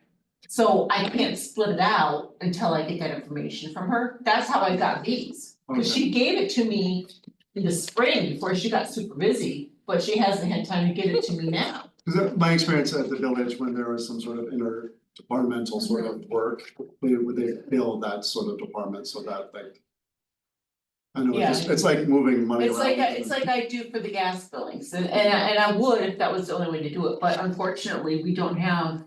so I can't split it out until I get that information from her. That's how I got these. Cause okay, she gave it to me in the spring before she got super busy, but she hasn't had time to get it to me now. cause my experience at the village, when there was some sort of interdepartmental sort of work, they build that sort of department so that like. I know, it's like moving money It's like, around. it's like I do for the gas billings, and I would if that was the only way to do it, but unfortunately, we don't have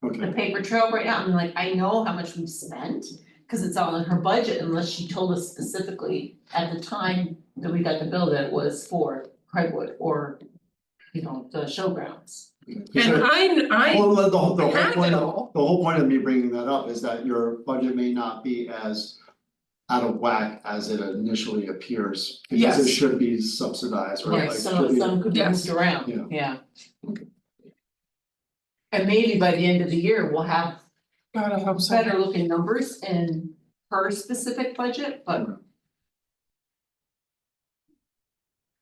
the Okay, paper trail right now, I'm like, I know how much we've spent. Cause it's all in her budget unless she told us specifically at the time that we got the bill that it was for Craigwood or, you know, the showgrounds. And I, well, the whole have point it of, all. the whole point of me bringing that up is that your budget may not be as. Out of whack as it initially appears, because it Yes. should be subsidized or like. Some should be- could be Yes. moved around, Yeah. yeah. And maybe by the end of the year, we'll have God, I hope so. better looking numbers in her specific budget, but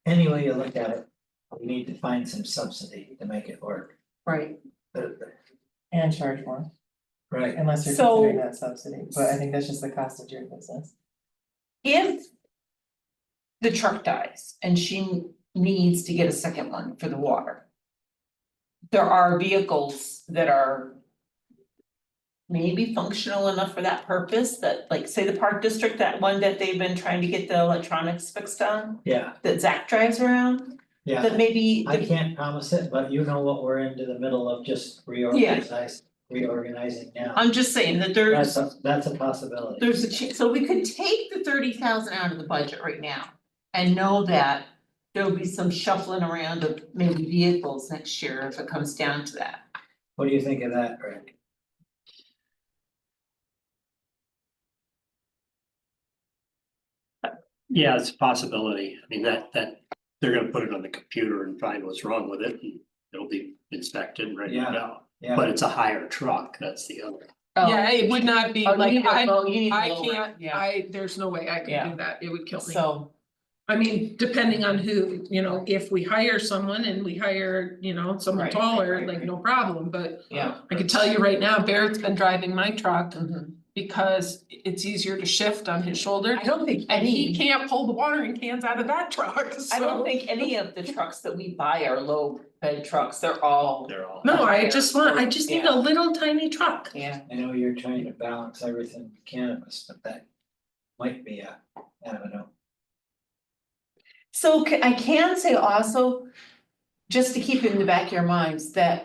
any way you look at it, we need to find some subsidy to make it work. right. And charge more, Right, unless you're So- considering that subsidy, but I think that's just the cost of doing business. If the truck dies and she needs to get a second one for the water. There are vehicles that are maybe functional enough for that purpose, that like, say the park district, that one that they've been trying to get the electronics fixed on, yeah, that Zach drives around, yeah, that maybe. I can't promise it, but you know what, we're into the middle of just reorganizing now. I'm just saying that That's a possibility. there's a so we could take the 30,000 out of the budget right now and know that there'll be some shuffling around of maybe vehicles next year if it comes down to that. What do you think of that, Rick? Yeah, it's a possibility. I mean, that they're gonna put it on the computer and find what's wrong with it and it'll be inspected and ready to Yeah. go. Yeah, But it's a higher truck, that's the other. Yeah, it would not be Oh, you like, need to I lower- you need to I lower it, can't, yeah. there's no way I could Yeah. do that, it would kill me. So, I mean, depending on who, you know, if we hire someone and we hire, you know, someone Right, taller, right, like right. no problem, but. yeah. I can tell you right now, Barrett's been driving my truck Mhm. because it's easier to shift on his shoulder. I don't think And he any, can't pull the watering cans out of that truck, so. I don't think any of the trucks that we buy are low bed trucks, they're all, They're all. No, I just need Yeah. a little tiny truck. yeah. I know you're trying to balance everything with cannabis, but that might be a avenue. So I can say also, just to keep it in the back of your minds, that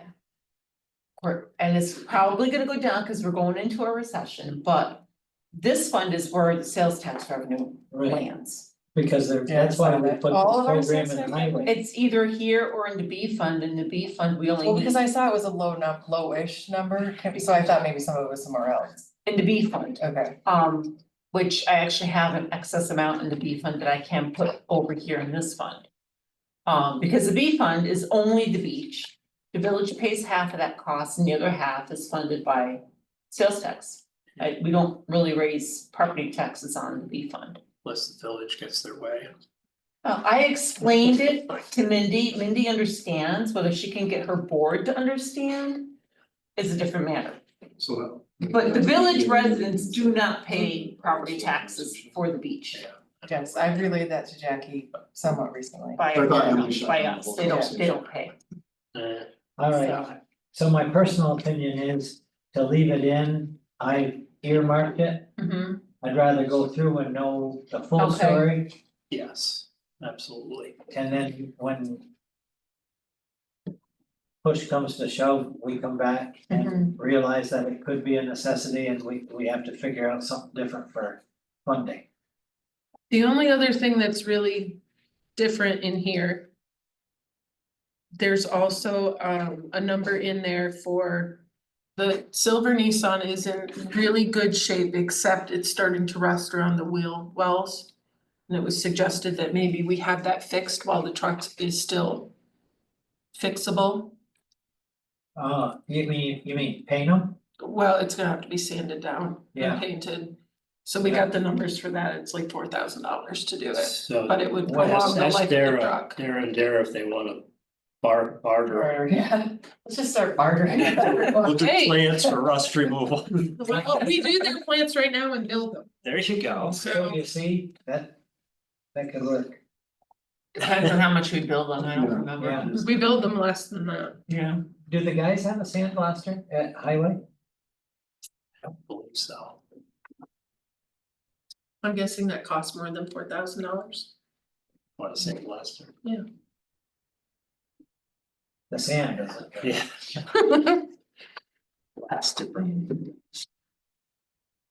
and it's probably gonna go down because we're going into a recession, but this fund is where the sales tax revenue Right, lands. because that's why we put All the of our program sales in tax highway. It's either here or in the B fund, and the B fund, we only Well, because need, I saw it was a lowish number, so I thought maybe some of it was somewhere else. in the B fund. Okay. Which I actually have an excess amount in the B fund that I can put over here in this fund. Because the B fund is only the beach, the village pays half of that cost and the other half is funded by sales tax. We don't really raise property taxes on the B fund. Unless the village gets their way. I explained it to Mindy understands, whether she can get her board to understand is a different matter. So. But the village residents do not pay property taxes for the beach. Yes, I've relayed that to Jackie somewhat recently. By I thought Emily shut by down the us, whole they don't conversation. pay. Alright, so my personal opinion is to leave it in, I earmarked it. Mhm. I'd rather go through and know the full Okay. story, Yes, absolutely. and then when push comes to shove, we come back and realize that it could be a necessity and we have to figure out something different for funding. The only other thing that's really different in here. There's also a number in there for the silver Nissan is in really good shape, except it's starting to rust around the wheel wells. And it was suggested that maybe we have that fixed while the truck is still fixable. You mean paint them? Well, it's gonna have to be sanded down Yeah. and painted. So we got the numbers for that, it's like $4,000 to do it, So. but it would Well, prolong the Ask life of the Dara, truck. Dara and Dara if they wanna barter. Or, yeah, let's just start bartering. We'll do Hey. plants for rust removal. Well, we do their plants right now and build them, There you go. So you see, that could work. Depends on how much we build on, I don't Yeah. remember. Yeah. we build them less than that. Yeah. Do the guys have a sandblaster at highway? I don't believe so. I'm guessing that costs more than $4,000. Want to say blaster? The sand doesn't. Yeah. Blaster.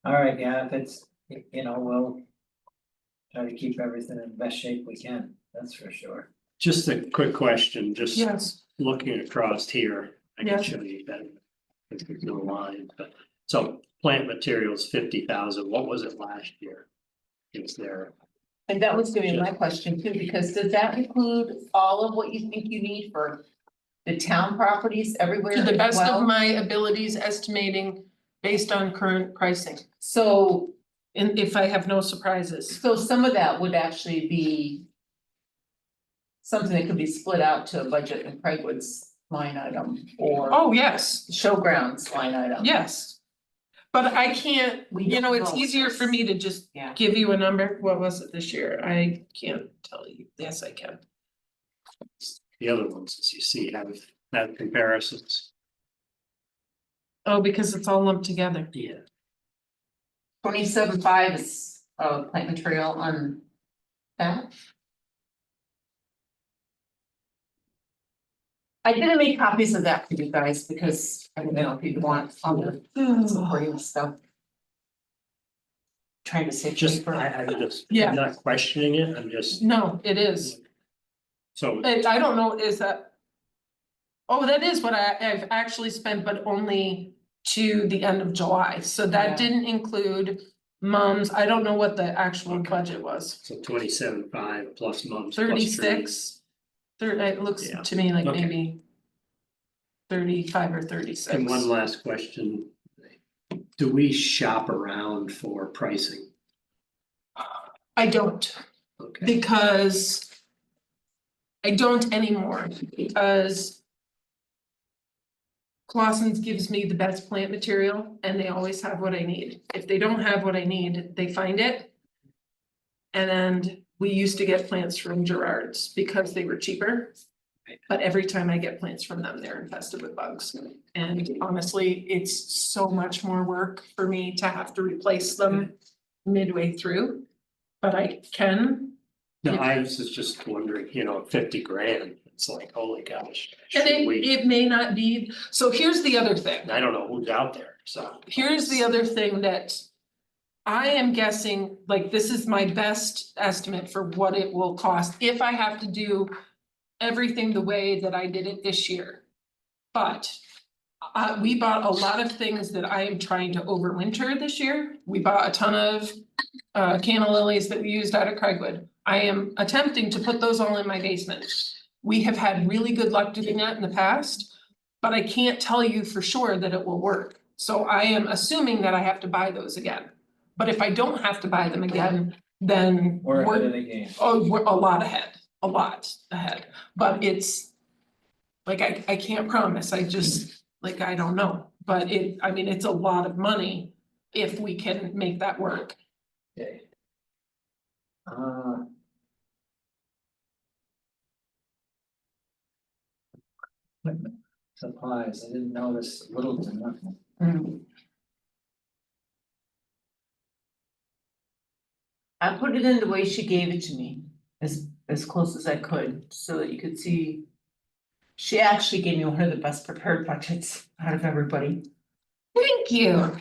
Alright, yeah, if it's, we'll try to keep everything in the best shape we can, that's for sure. Just a quick question, just Yes, looking across here, I Yeah. can show you that. It's no line, but, so plant materials 50,000, what was it last year? It was there, And that was gonna be my question too, because does that include all of what you think you need for the town properties everywhere to the as best of well? my abilities estimating based on current pricing, So, and if I have no surprises. so some of that would actually be something that could be split out to a budget in Craigwood's line item or Oh, yes, showgrounds line item. yes. But I can't, We you know, don't it's know. easier for me to just Yeah. give you a number. What was it this year? I can't tell you. Yes, I can. the other ones, as you see, have comparisons. Oh, because it's all lumped together. Yeah. 27.5 is plant material on that. I didn't make copies of that for you guys because I didn't know if you'd want other supporting stuff. Trying to save Just, paper. I just, Yeah. I'm not questioning it, I'm just. No, it is. So, I don't know, is that? Oh, that is what I've actually spent, but only to the end of July, so Yeah. that didn't include mums, I don't know what the actual budget was. so 27.5 plus mums. plus trees. 36. It looks Yeah. to me like Okay. maybe 35 or 36. And one last question. Do we shop around for pricing? I don't, Okay, because I don't anymore, because Clausen's gives me the best plant material and they always have what I need. If they don't have what I need, they find it. And then we used to get plants from Gerard's because they were cheaper. But every time I get plants from them, they're infested with bugs. And honestly, it's so much more work for me to have to replace them midway through. But I can, no, I was just wondering, 50 grand, it's like, holy gosh. and should we- it may not be, so here's the other thing. I don't know who's out there, so. Here's the other thing that I am guessing, like, this is my best estimate for what it will cost if I have to do everything the way that I did it this year. But we bought a lot of things that I am trying to overwinter this year. We bought a ton of canna lilies that we used out of Craigwood. I am attempting to put those all in my basement. We have had really good luck doing that in the past, but I can't tell you for sure that it will work. So I am assuming that I have to buy those again. But if I don't have to buy them again, then We're ahead of the game. oh, we're a lot ahead, but it's. Like, I can't promise, I just, like, I don't know, but it's a lot of money if we can make that work. Okay. Equipment, supplies, I didn't notice little to nothing. I put it in the way she gave it to me, as close as I could, so that you could see. She actually gave me one of the best prepared budgets out of everybody. Thank you.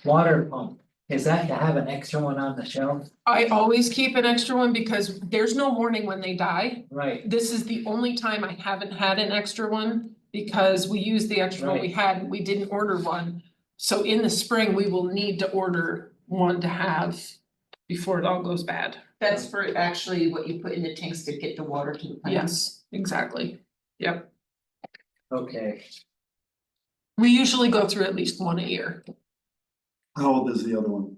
Water pump, is that to have an extra one on the shelf? I always keep an extra one because there's no warning when they die. Right, This is the only time I haven't had an extra one because we used the extra one we had and we didn't order one. So in the spring, we will need to order one to have before it all goes bad. That's for actually what you put in the tanks to get the water to the plants. Yes, exactly. Yep. okay, We usually go through at least one a year. How old is the other one?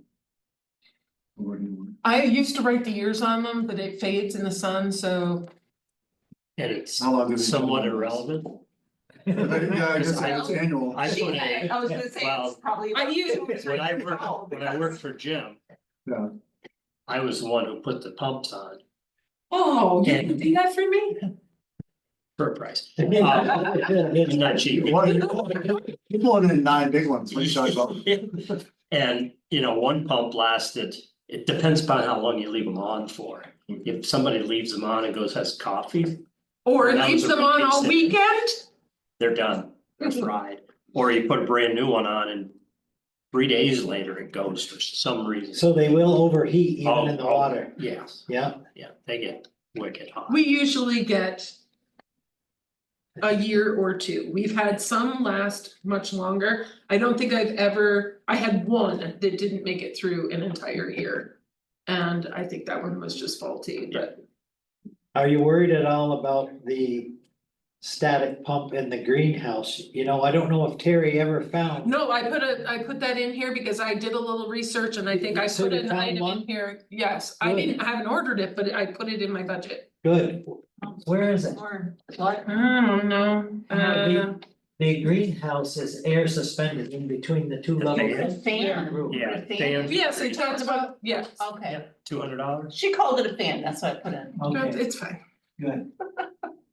What do you want? I used to write the years on them, but it fades in the sun, so And it's How long do they? somewhat irrelevant. Yeah, I guess it's annual. I put a, I was gonna say, Well, it's probably. I use- when I worked for Jim, Yeah. I was the one who put the pumps on oh, you And- can do that for me? for a price. It's not cheap. What, you pulling in 9 big ones, what are you talking about? And, one pump lasted, it depends upon how long you leave them on for. If somebody leaves them on and goes has coffee, Or That leaves was a them on all reset. weekend? they're done, they're fried. Or you put a brand new one on and 3 days later it goes for some reason. So they will overheat even Oh, in the oh, water, Yes, yeah, yeah, they get wicked hot. We usually get a year or two. We've had some last much longer. I don't think I had one that didn't make it through an entire year. And I think that one was just faulty, but are you worried at all about the static pump in the greenhouse? I don't know if Terry ever found. no, I put that in here because I did a little research and I think I So put you an found item in one? here. Yes, I haven't ordered it, but I put it in my budget. Good, where is it? Or what? I don't know, the greenhouse is air suspended in between the two The levels. fan. It's a fan. Yeah, A fan. fan. yes, I talked about, yes, Okay, $200? she called it a fan, that's what I put in. Okay, it's fine. good.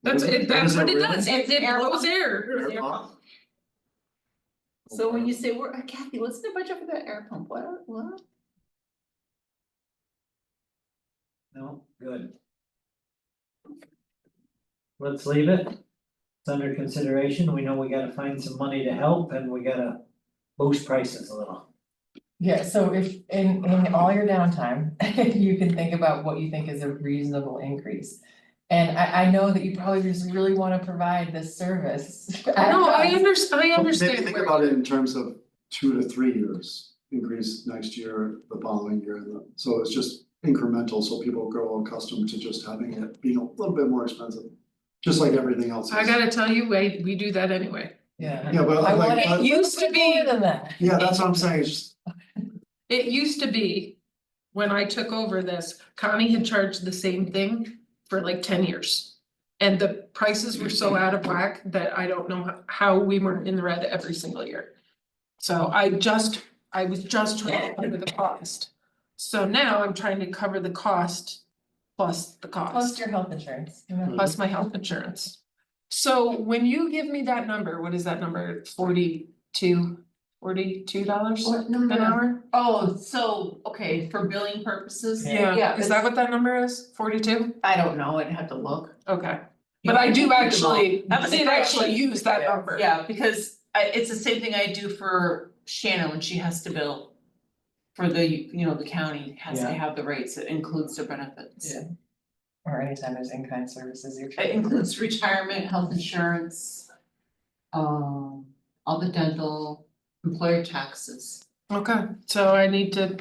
That's it, that's what it really? does, it blows air. Air pump. So when you say, Kathy, what's the budget for that air pump? What? No, good. Let's leave it. It's under consideration. We know we gotta find some money to help and we gotta boost prices a little. Yeah, so if in all your downtime, you can think about what you think is a reasonable increase. And I know that you probably just really wanna provide this service. No, I at us. understand. Maybe think where- about it in terms of 2 to 3 years, increase next year, the following year, so it's just incremental, so people grow accustomed to just having it being a little bit more expensive. Just like everything else is. I gotta tell you, we do that anyway. Yeah. Yeah, but I like, want it It used to be- more than that. yeah, that's what I'm saying, it's just, It used to be, when I took over this, Connie had charged the same thing for like 10 years. And the prices were so out of whack that I don't know how we weren't in the red every single year. So I was just trying to cover the cost. So now I'm trying to cover the cost plus the Plus cost, your health insurance. plus my health insurance. So when you give me that number, what is that number? $42 What an number? hour? Oh, so, okay, for billing purposes? Yeah, is that it's- what that number is? 42? I don't know, I'd have to look. Okay, You but I can do keep them all. actually, That was did the actually question. use that number. Yeah, because it's the same thing I do for Shannon when she has to bill. For the, the county has to Yeah. have the rates, it includes their benefits. Yeah. Or anytime there's in-kind services, you're. It includes retirement, health insurance. All the dental, employer taxes. Okay, so I need to,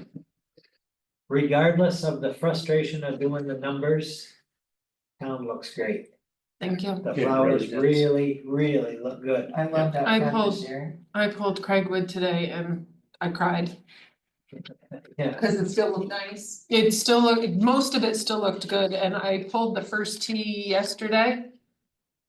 Regardless of the frustration of doing the numbers, town looks great. thank you. The Yeah, it flowers really does. really look good. I love that I part pulled- this year. I pulled Craigwood today and I cried. Yeah, Cause it still look nice. It still looked, most of it still looked good and I pulled the first tee yesterday.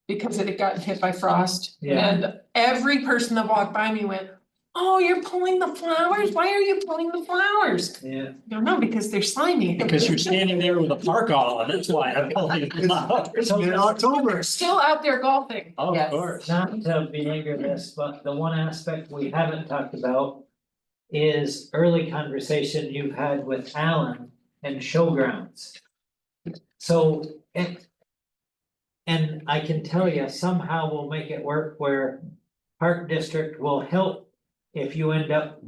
Because it had gotten hit by frost. Yeah. And every person that walked by me went, oh, you're pulling the flowers? Why are you pulling the flowers? yeah. I don't know, because they're slimy. Because you're standing there with a park on, that's why I'm calling it flowers. it's mid-October. Still out there golfing. Of Yes. course. Not to belabor this, but the one aspect we haven't talked about is early conversation you've had with Alan and showgrounds. So, and I can tell you, somehow we'll make it work where Park District will help if you end up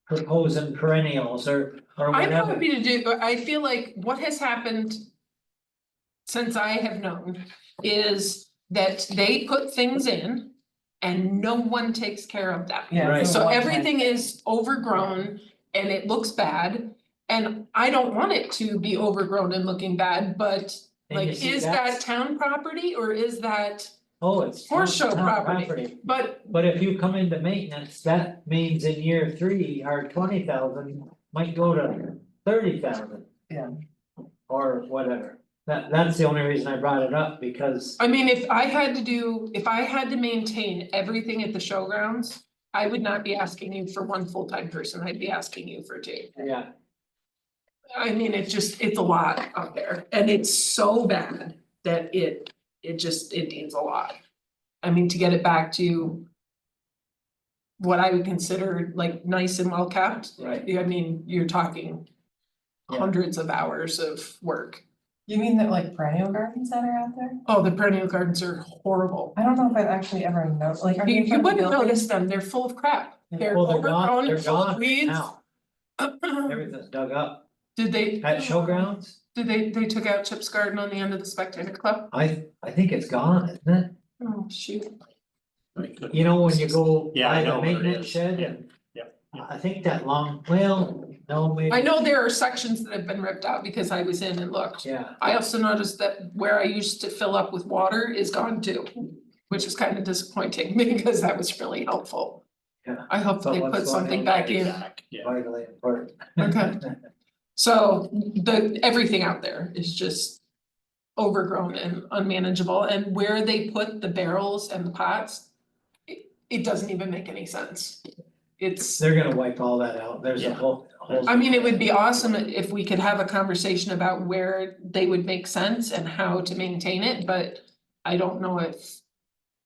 proposing perennials or I'm whatever. happy to do, I feel like what has happened. Since I have known is that they put things in and no one takes care of them. Yeah. Right. it's a So one-time everything thing. is overgrown and it looks bad. And I don't want it to be overgrown and looking bad, but And you like, see is that's- that town property or is that, Oh, it's horse show town property? But But if you come into maintenance, that means in year 3, our 20,000 might go to 30,000. Yeah. Or whatever, that's the only reason I brought it up, because, I mean, if I had to maintain everything at the showgrounds. I would not be asking you for one full-time person, I'd be asking you for 2. yeah, I mean, it's a lot out there and it's so bad that it needs a lot. I mean, to get it back to. What I would consider like nice and well kept, right, I mean, you're talking. Yeah. Hundreds of hours of work. You mean that like perennial gardens that are out there? Oh, the perennial gardens are horrible. I don't know if I've actually ever noticed, like, are they You in front of wouldn't buildings? notice them, they're full of crap. They're well, they're gone, overgrown they're and full of gone weeds. now, everything's dug up. Did they? At showgrounds, Did they took out Chip's Garden on the end of the Spectator Club? I think it's gone, isn't it? Oh, shoot. You know, when you go Yeah, I by know the where it maintenance is. shed Yeah, and. yeah, yeah. I think that long, well, no, maybe. I know there are sections that have been ripped out because I was in and looked. Yeah, I also noticed that where I used to fill up with water is gone too, which is kind of disappointing because that was really helpful. Yeah. I hope So they what's put going something on back in. Yeah. vitally important. Okay. So everything out there is just overgrown and unmanageable, and where they put the barrels and the pots, it doesn't even make any sense. It's, They're gonna wipe all that out, there's a Yeah. whole. I mean, it would be awesome if we could have a conversation about where they would make sense and how to maintain it, but I don't know if.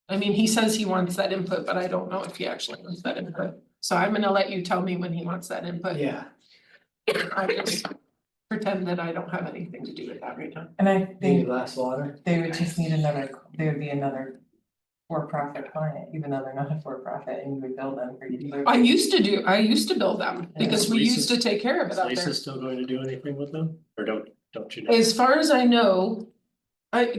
I mean, he says he wants that input, but I don't know if he actually wants that input, so I'm gonna let you tell me when he wants that input. Yeah, I just pretend that I don't have anything to do with that right now. And I maybe think glass water. they would just need they would be another for-profit client, even though they're not a for-profit, and you would bill them for you. I used to build them because we Lisa's- used to take care of it Is out there. Lisa still going to do anything with them, or don't, don't you know? As far as I know,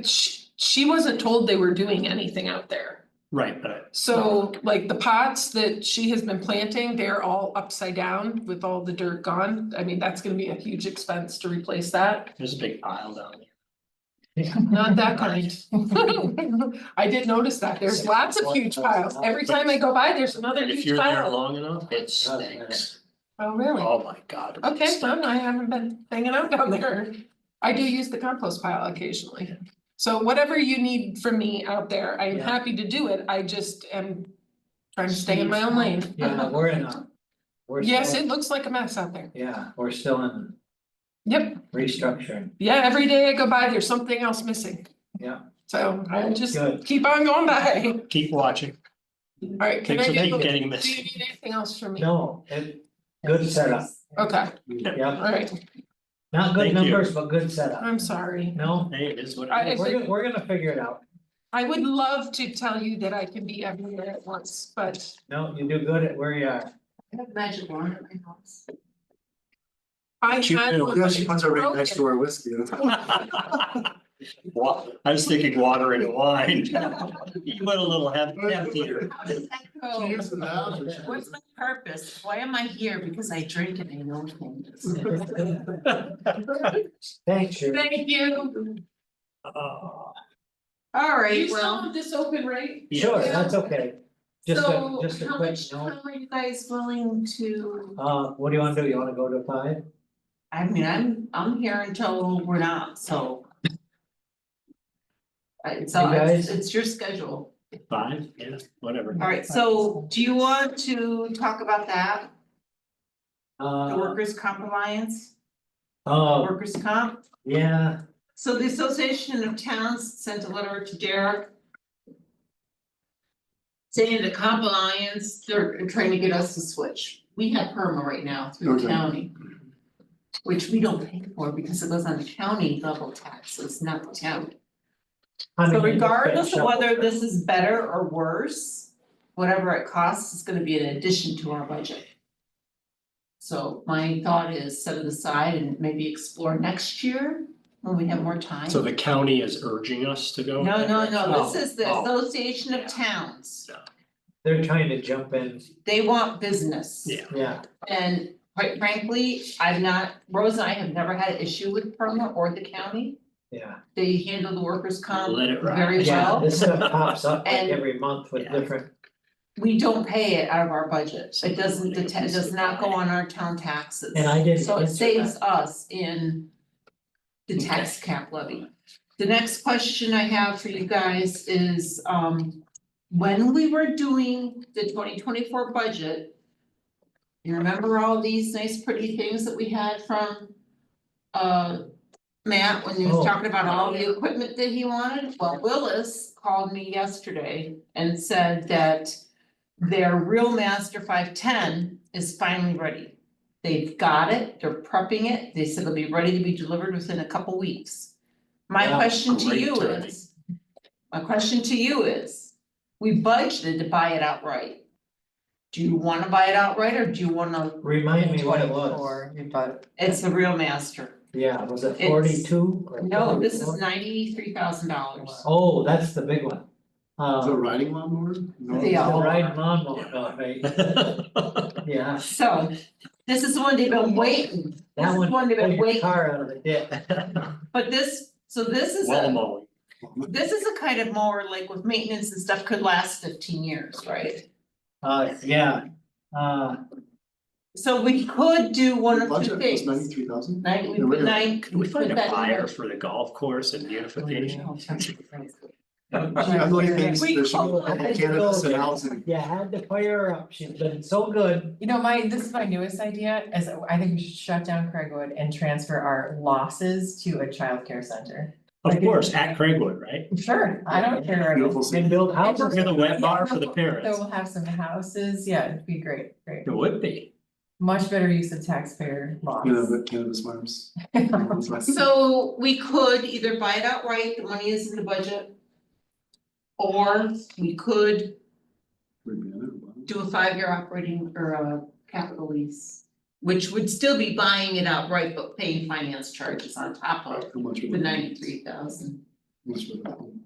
she wasn't told they were doing anything out there. Right, but So like the pots that she has been planting, they're all upside down with all the dirt gone. I mean, that's gonna be a huge expense to replace that. there's a big pile down there. Not that kind. I did notice that. There's lots of huge piles. Every time I go by, there's another And if huge you're there pile. long enough, it stinks. Oh, really? Oh my God. it Okay, stinks. well, I haven't been hanging out down there. I do use the compost pile occasionally. So whatever you need from me out there, I am Yeah. happy to do it. I just am trying to stay in my own lane. Yeah, we're in a. We're Yes, still- it looks like a mess out there. Yeah, we're still in Yep, restructuring, yeah, every day I go by, there's something else missing. yeah, So I just Good. keep on going by. Keep watching. Alright, can Things I are get, getting do you messy. need anything else from me? no, good setup, Okay, yeah, alright, not good Thank you. numbers, but good setup, I'm sorry. no, Hey, it is what I- it is. we're gonna figure it out, I would love to tell you that I can be everywhere at once, but no, you do good at where you are. I have magic wand at my house. I You had do. one. Yeah, but she it's puts her right next to broken. our whiskey. I was thinking water and wine. You went a little heftier. How does that go? What's my purpose? Why am I here? Because I drink and I know things. Thanks, Shirley. Thank you. Oh, All You right, still well, have this open, right? Sure, that's okay, just a, so just a how quick much note, time are you guys willing to? what do you wanna do, you wanna go to 5? I mean, I'm here until we're not, so. It's You guys? it's your schedule. fine, yeah, whatever. All right, so do you want to talk about that, the workers' comp alliance, Oh, workers' comp? yeah, So the Association of Towns sent a letter to Derek. Saying the comp alliance, they're trying to get us to switch. We have PERMA right now through the Okay. county. Which we don't pay for because it goes on the county level taxes, not the town. I So mean, regardless of shuffle. whether this is better or worse, whatever it costs is gonna be an addition to our budget. So my thought is set it aside and maybe explore next year when we have more time. So the county is urging us to go? No, no, no, Oh, this is the oh. Association of Yeah. Towns. They're trying to jump in, They want business. Yeah. yeah, And quite frankly, Rose and I have never had an issue with PERMA or the county. yeah. They handle the workers' comp Let it ride. very Yeah, well. this stuff pops up like And- every month with Yeah. different, We don't pay it out of our budget. It doesn't, it does not go on our town taxes. and I didn't. So it answer saves that. us in the tax cap levy. The next question I have for you guys is, when we were doing the 2024 budget. You remember all these nice pretty things that we had from, Matt, when he was Oh. talking about all the equipment that he wanted? Well, Willis called me yesterday and said that their Real Master 510 is finally ready. They've got it, they're prepping it, they said it'll be ready to be delivered within a couple weeks. My Wow, question to great you timing. is, we budgeted to buy it outright. Do you wanna buy it outright or do you wanna, Remind me what it was, 24, but it's the Real Master? yeah, was it It's- 42? or No, this is 44? $93,000. Oh, that's the big one. Is it a riding lawnmower? No. They all The are. riding lawnmower, no, right, yeah, So, this is the one they've been waiting, this that is one, one they've pull been your waiting, car out of the ditch. but this is Well, a, mowing. this is a kind of mower, like with maintenance and stuff, could last 15 years, right? Yeah, So we could do one of two Budget was things. 93,000? We Yeah, we're put gonna- nine. Can we put find a that in buyer there. for the golf course and beautification? I'm looking at We things, call there's it- cannabis and housing. you had to fire her up, she's been so good. you know, this is my newest idea, is I think we should shut down Craigwood and transfer our losses to a childcare center. Of course, at Craigwood, right? Sure, I don't care. Beautiful And build houses. Near the wet bar for the So parents. we'll have some houses, yeah, it'd be great, great. It would be. Much better use of taxpayer You know, loss. the cannabis farms. So we could either buy it outright, the money is in the budget. Or we could do a 5-year operating or a capital lease. which would still be buying it outright, but paying finance charges on top of How much would the it be? 93,000. How much would it be?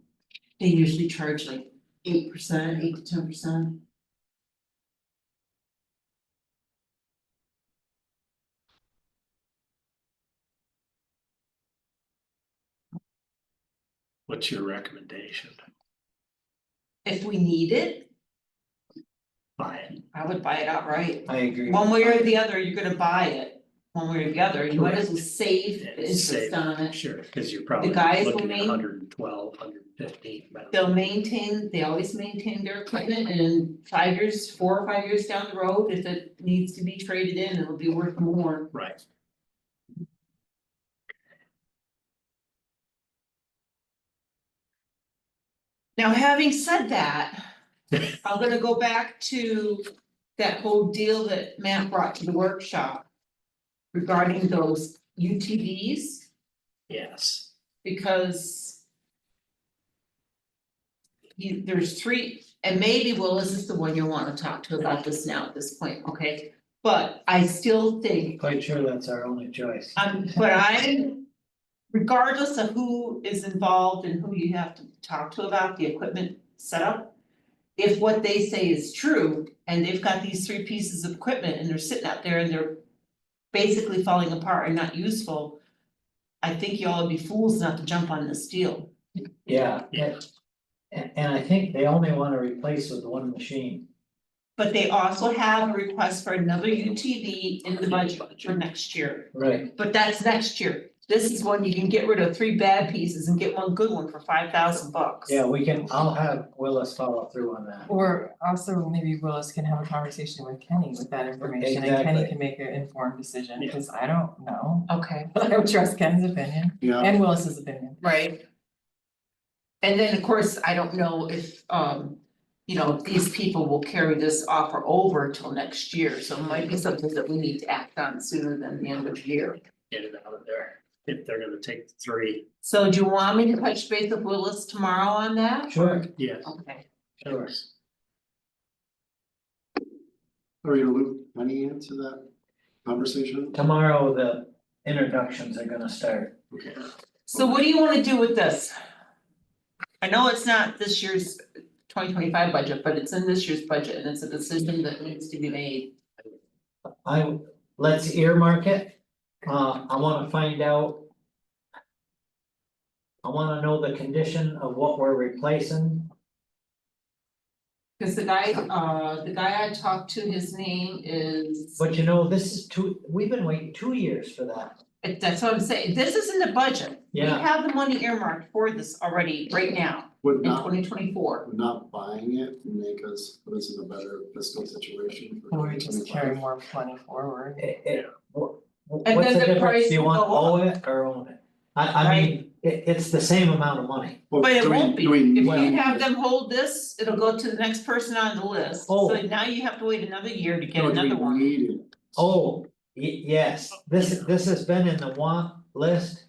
They usually charge like 8%, 8 to 10%. What's your recommendation? If we need it, Buy it. I would buy it outright. I agree. One way or the other, you're gonna buy it, one way or the other, you might as well save the interest Save. on it. Sure, cause you're probably guys will looking at make- 112, 115. They'll maintain, they always maintain their equipment and in 5 years, 4 or 5 years down the road, if it needs to be traded in, it'll be worth more. Right. Now, having said that, I'm gonna go back to that whole deal that Matt brought to the workshop regarding those UTVs, Yes, because there's 3, and maybe Willis is the one you'll wanna talk to about this now at this point, okay? But I still think Quite sure that's our only choice. but I'm, regardless of who is involved and who you have to talk to about the equipment setup. If what they say is true, and they've got these 3 pieces of equipment and they're sitting out there and they're basically falling apart and not useful. I think y'all would be fools not to jump on this deal. Yeah. Yeah. And I think they only wanna replace with one machine. But they also have a request for another UTV in the budget for next year, Right. but that's next year. This is when you can get rid of 3 bad pieces and get one good one for $5,000. Yeah, I'll have Willis follow through on that. Or also maybe Willis can have a conversation with Kenny with that information and Kenny Exactly. can make an informed decision, Yeah. because I don't know. Okay. I would trust Ken's opinion Yeah, and Willis's opinion. Right. And then, of course, I don't know if, these people will carry this offer over till next year, so it might be something that we need to act on sooner than the end of the year. get it out of there, if they're gonna take the 3, So do you want me to touch base with Willis tomorrow on that? Sure, yes, Okay. sure. are you gonna loop Penny into that conversation? Tomorrow, the introductions are gonna start. Okay. So what do you wanna do with this? I know it's not this year's 2025 budget, but it's in this year's budget and it's a decision that needs to be made. Let's earmark it. I wanna find out. I wanna know the condition of what we're replacing. Cause the guy I talked to, his name is, But this is we've been waiting 2 years for that. that's what I'm saying, this is in the budget. We Yeah. have the money earmarked for this already right now Would in not, 2024. would not buying it make us, put us in a better fiscal situation for Or we just carry 2025? more money forward. What's And the then the difference? price Do you will want to go up. owe it or own it? I mean, it's the same amount of money. Well, But it do we- won't be, do we if need- you have them hold this, it'll go to the next person on the list, Oh. so now you have to wait another year to get No, do we another one. need it? Oh, yes, this has been in the want list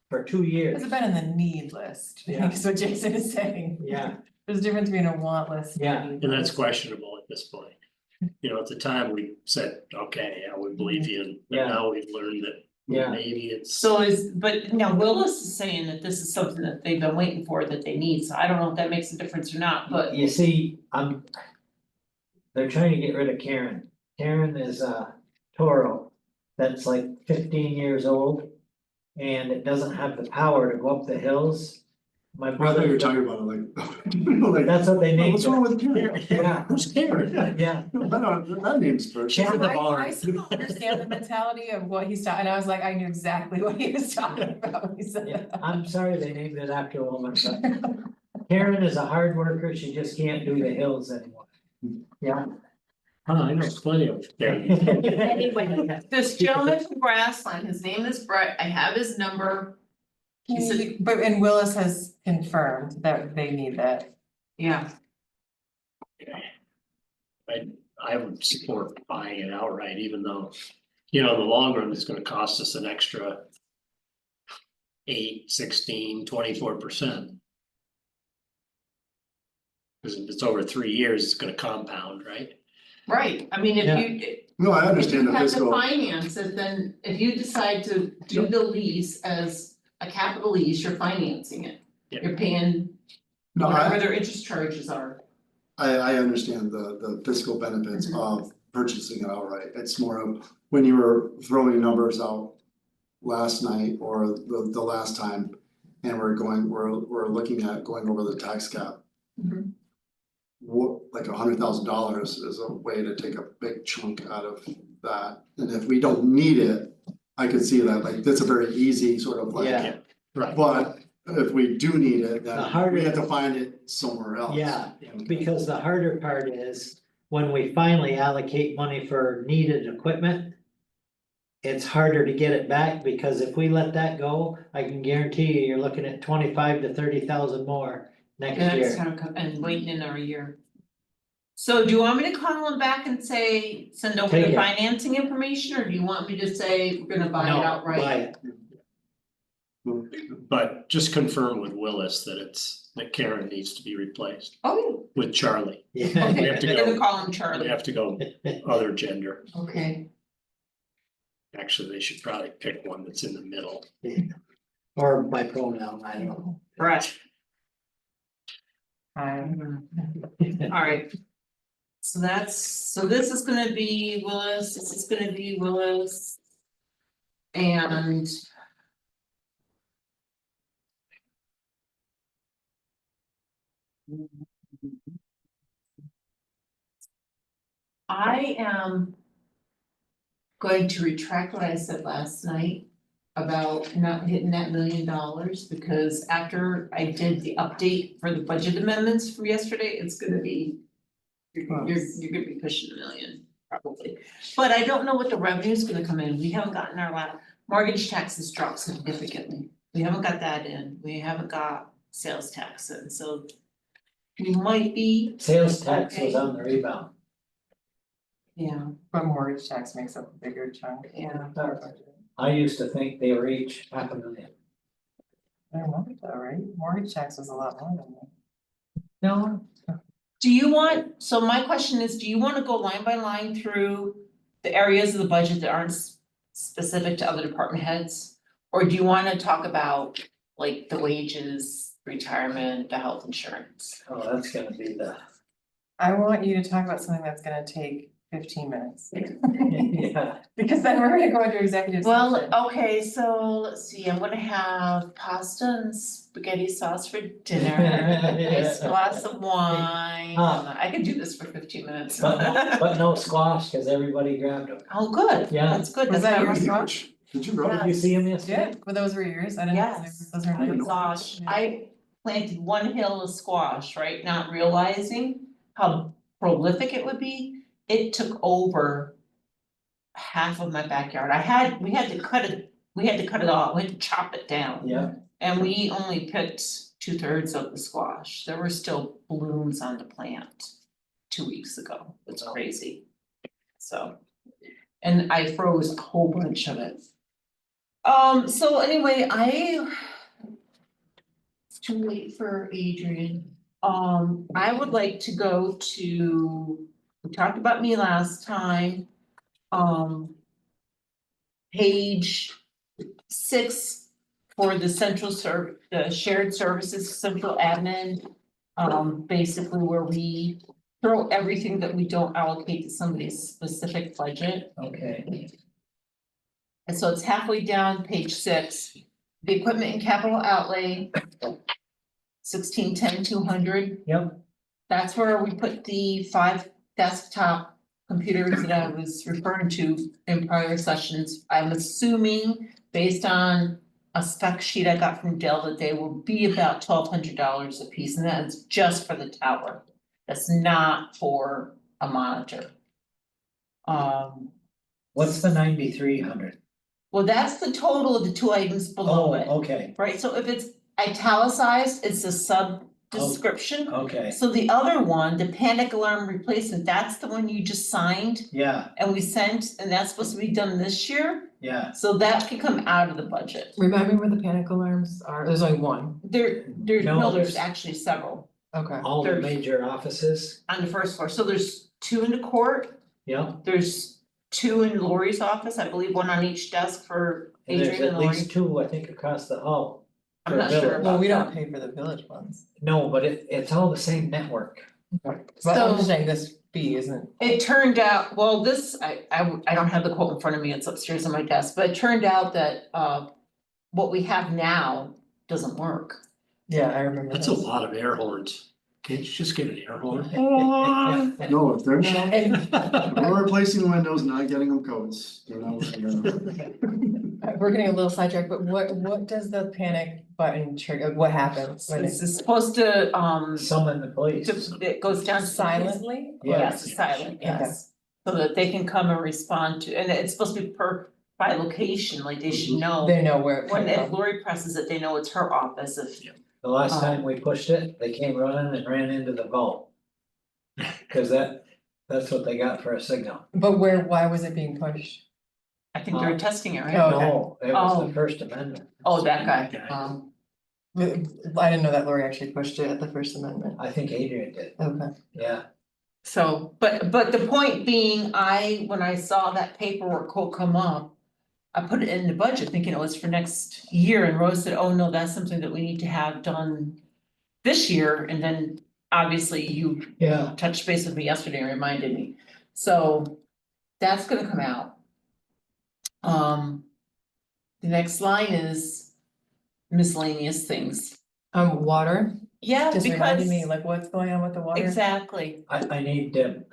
for 2 years. It's been in the need list, I Yeah. think is what Jason is saying. Yeah, There's a difference between a want list and Yeah. a need and that's list. questionable at this point. At the time, we said, okay, I would believe you, and Yeah. now we've learned that Yeah. maybe it's. So but now Willis is saying that this is something that they've been waiting for, that they need, so I don't know if that makes a difference or not, but. you see, they're trying to get rid of Karen. Karen is a Toro that's like 15 years old. And it doesn't have the power to go up the hills. My I thought brother. you were talking about it like. That's what they named What's it. wrong with Karen? Yeah. Who's Karen? Yeah, That name's first. Chad the barn. I still understand the mentality of what he's talking, and I was like, I knew exactly what he was talking about when he said yeah, that. I'm sorry they named it after a woman, but Karen is a hard worker, she just can't do the hills anymore. Yeah. I know plenty of. Anyway, this gentleman from Grassland, his name is Brett, I have his number. He said, But and Willis has confirmed that they need that. yeah, I would support buying it outright, even though, in the long run, it's gonna cost us an extra 8, 16, 24%. Cause if it's over 3 years, it's gonna compound, right? right, I mean, Yeah. if No, I If understand you the have to fiscal, finance it, then if you decide to do the lease as a capital lease, you're financing it. Yeah. You're paying no, whatever I, their interest charges are. I understand the fiscal benefits Mhm. of purchasing it outright. It's more of when you were throwing numbers out last night or the last time, and we're looking at going over the tax cap. Mhm. What, like $100,000 is a way to take a big chunk out of that, and if we don't need it, I could see that, like, that's a very easy sort of like. Yeah. Right. But if we do need it, The then harder- we have to find it somewhere else. Yeah, because the harder part is when we finally allocate money for needed equipment. It's harder to get it back because if we let that go, I can guarantee you, you're looking at 25 to 30,000 more next Next year. time and waiting another year. So do you want me to call them back and say, send over Take the it. financing information, or do you want me to say, we're gonna buy it No, outright? buy it. But just confirm with Willis that Karen needs to be replaced Oh, with Charlie. Yeah. okay, have to I'm gonna go. call him We Charlie, have to go other gender. okay. Actually, they should probably pick one that's in the middle. Or by pronoun, I don't know. Right, Um, alright. So this is gonna be Willis, this is gonna be Willis. And. I am. Going to retract what I said last night about not hitting that $1 million, because after I did the update for the budget amendments for yesterday, it's gonna be. You're gonna be pushing $1 million, probably, but I don't know what the revenue is gonna come in, we haven't gotten our mortgage taxes dropped significantly. We haven't got that in, we haven't got sales tax in, so. We might be, Sales tax was on the rebound. yeah, But mortgage tax makes up a bigger chunk. yeah. I used to think they were each $500,000. I don't know, though, right? Mortgage tax was a lot more than that. No, Do you want, so my question is, do you wanna go line by line through the areas of the budget that aren't specific to other department heads? Or do you wanna talk about like the wages, retirement, the health insurance? oh, that's gonna be the, I want you to talk about something that's gonna take 15 minutes. yeah. Because then we're gonna go into executive session. Well, okay, so let's see, I'm gonna have pasta and spaghetti sauce for dinner, nice glass of wine. I could do this for 15 minutes. But no squash, cause everybody grabbed them. Oh, good, Yeah. that's good, Was that's that what your I'm- squash? Did you really? Did you see them Yeah, yesterday? well, those were yours, I didn't. Yes. Those are Oh my nice. gosh, I planted one hill of squash, right, not realizing how prolific it would be. It took over half of my backyard. We had to cut it off, we had to chop it down. Yeah, And we only picked 2/3 of the squash. There were still blooms on the plant 2 weeks ago. It's Wow. crazy. So, and I froze a whole bunch of it. So anyway, it's too late for Adrian. I would like to go to, we talked about me last time. Page 6 for the the shared services, central admin. Basically where we throw everything that we don't allocate to somebody's specific budget. okay. And so it's halfway down page 6, the equipment and capital outlay. 1610-200, Yep, that's where we put the 5 desktop computers that I was referring to in prior sessions. I'm assuming based on a spec sheet I got from Dell that they will be about $1,200 a piece, and that's just for the tower. That's not for a monitor. what's the 9,300? Well, that's the total of the 2 items below Oh, it, okay, right? So if it's italicized, it's a sub description. okay, So the other one, the panic alarm replacement, that's the one you just signed yeah, and we sent, and that's supposed to be done this year. yeah, So that can come out of the budget. Remind me where the panic alarms are, there's only one, There's No, there's there's- actually several okay. all the There's- major offices, on the first floor. So there's 2 in the court, yep, there's 2 in Lori's office, I believe, 1 on each desk for And there's Adrian at and Lori. least two, I think, across the hall. I'm for not sure village. Well, about we don't that. pay for the village ones. No, but it's all the same network. But I'm So- just saying this fee isn't, It turned out, well, this, I don't have the quote in front of me, it's upstairs on my desk, but it turned out that what we have now doesn't work. yeah, I remember That's a this. lot of air horns. Can't you just get an air horn? No, if they're not, And if we're replacing windows, not getting them coats, they're not working on. we're getting a little sidetracked, but what does the panic button trigger, what happens when This it's is supposed to Summon the police. it goes down to silently? or- Yes, it's silent, yes, so that they can come and respond to, and it's supposed to be by location, like they should know. They know where it When came if from. Lori presses it, they know it's her office, if The last Oh. time we pushed it, they came running and ran into the vault. Cause that's what they got for a signal. But why was it being pushed? I think they're testing it, right? Oh, okay. No, it was Oh. the First Amendment. Oh, that guy, Okay. I didn't know that Lori actually pushed it at the First Amendment. I think Adrian did, Okay. yeah. So, but the point being, when I saw that paperwork quote come up. I put it in the budget thinking it was for next year, and Rose said, oh no, that's something that we need to have done this year, and then obviously you Yeah. touched base with me yesterday and reminded me. So that's gonna come out. The next line is miscellaneous things. Water, Yeah, just because reminded me, like, what's going on with the water? exactly, I need to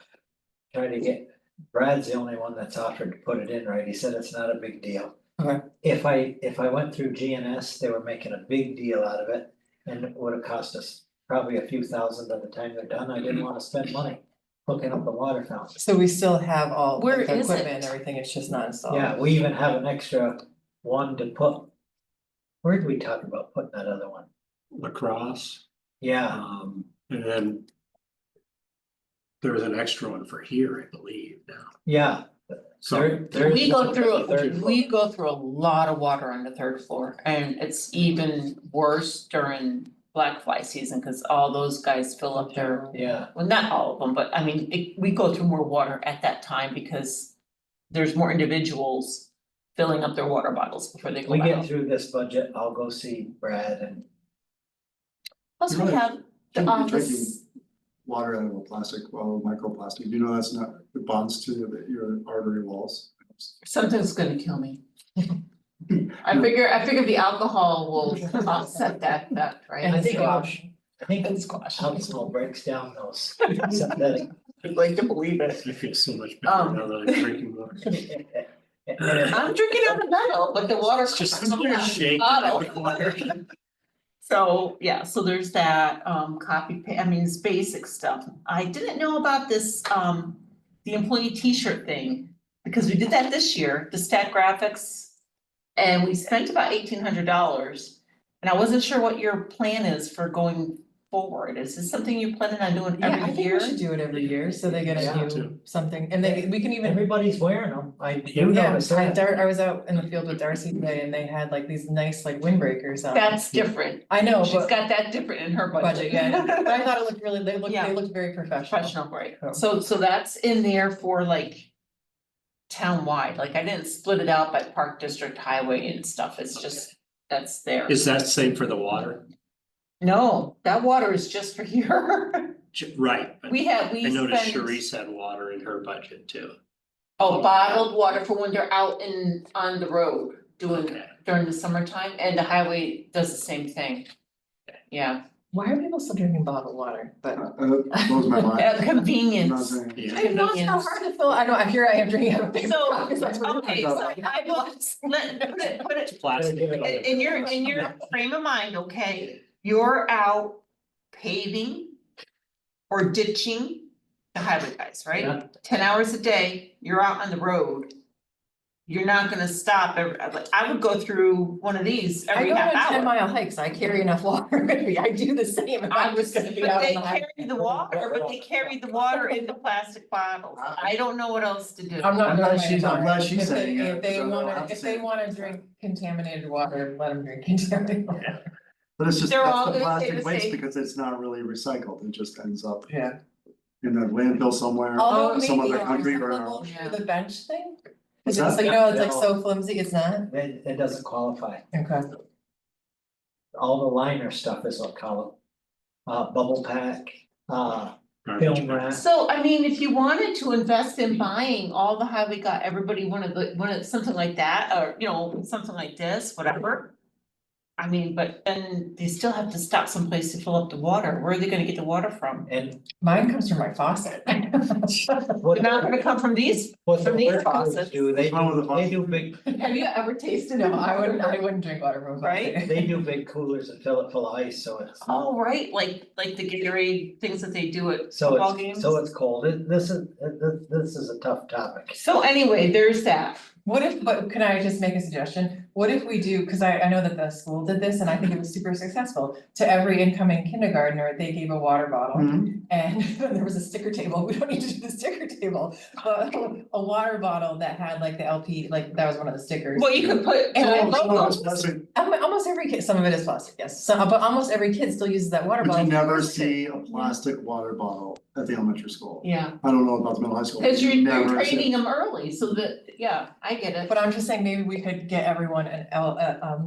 try to get, Brad's the only one that's offered to put it in, right? He said it's not a big deal. Okay. If I went through GNS, they were making a big deal out of it, and it would have cost us probably a few thousand by the time they're done. I didn't wanna spend money hooking up the water fountain. So we still have all Where like, the is equipment it? and everything, it's just not installed. Yeah, we even have an extra one to put. Where did we talk about putting that other one? Lacrosse, Yeah, and then. There was an extra one for here, I believe now. yeah. So, There's we go one for the through, third floor. we go through a lot of water on the 3rd floor, and it's even worse during black fly season, cause all those guys fill up their. Yeah, Well, not all of them, but I mean, we go through more water at that time because there's more individuals filling up their water bottles before they go we get out. through this budget, I'll go see Brad and Plus, we Right. have the Shouldn't be office, Water out of a plastic, well, microplastic, you know, that's not, it bonds to your artery walls. something's gonna kill me. I figure the alcohol will offset that, right? And I think squash. I think And squash. alcohol breaks down those synthetic. I'd like to believe it. I feel so much better now that I'm drinking more. I'm drinking out of metal, but the water's Just just from that shake. bottle. So, yeah, so there's that, I mean, it's basic stuff. I didn't know about this, the employee t-shirt thing. Because we did that this year, the Stat Graphics, and we spent about $1,800. And I wasn't sure what your plan is for going forward. Is this something you're planning on doing Yeah, I every think year? we should do it every year, so they get Yeah. a new something, and we can even. Everybody's wearing them, I do Yeah, notice that. I was out in the field with Darcy today and they had like these nice like windbreakers on. That's different. I know, She's but got that different in her budget. budget, yeah, but I thought it looked really, Yeah. they looked very professional. Professional, right, Oh. so that's in there for like. Town-wide, like I didn't split it out by park district, highway and stuff, it's just, that's there. Is that same for the water? No, that water is just for here. Right, but We I spend. noticed Sharice had water in her budget too. Oh, bottled water for when they're out on the road doing Okay. during the summertime, and the highway does the same thing. Yeah, Why are people still drinking bottled water? But Blows my mind. I'm not convenience. saying. Yeah. I know it's so hard to fill. I know, here I am drinking out of paper So, cups. That's what okay, it is. so I will put it Plastic. in your frame of mind, okay, you're out paving or ditching the highway guys, right? Yeah. 10 hours a day, you're out on the road. You're not gonna stop like, I would go through one of these I every go on half 10 hour. mile hikes. I carry enough water with me. I do the same if I was gonna be But out they on the highway. carry the water, but they carry the water in the plastic bottles. I don't know what else to do. I'm not. I'm glad doing she's- my I'm glad she's If they- saying it, If they because I don't wanna, have to if say they it. wanna drink contaminated water, let them drink contaminated water. But it's just, They're all that's the gonna say plastic the waste same. because it's not really recycled, it just ends up. Yeah. in a landfill somewhere, Although some maybe other country or. recyclable Yeah. through the bench thing? What's Cause it's that? like, no, it's like No. so flimsy, it's not, It doesn't qualify. okay. All the liner stuff is what call it. Bubble pack, Garbage film bags. wrap. So, I mean, if you wanted to invest in buying all the highway got everybody one of something like that, or, you know, something like this, whatever. I mean, but then they still have to stop someplace to fill up the water, where are they gonna get the water from? And Mine comes from my faucet. what. They're not gonna come from these, What the from these workers faucets. do, they What's wrong with the do big, Have you ever tasted it? No, I wouldn't drink water from a faucet. Right? they do big coolers and fill it full of ice, so it's. Oh, right, like the Gatorade things that they do at So football it's, games. so it's cold, this is a tough topic. So anyway, there's that. What if, but can I just make a suggestion? What if we do, cause I know that the school did this and I think it was super successful. To every incoming kindergartner, they gave a water bottle Mhm. and there was a sticker table. We don't need to do the sticker table. But a water bottle that had like the LP, like that was one of the stickers. Well, you could put. And I Some of love it's those. plastic. Almost every kid, some of it is plastic, yes, but almost every kid still uses that water But bottle. you never see a plastic water bottle at the elementary school. Yeah, I don't know about the middle high school. cause you're Never see- training them early, so that, yeah, I get it. But I'm just saying, maybe we could get everyone an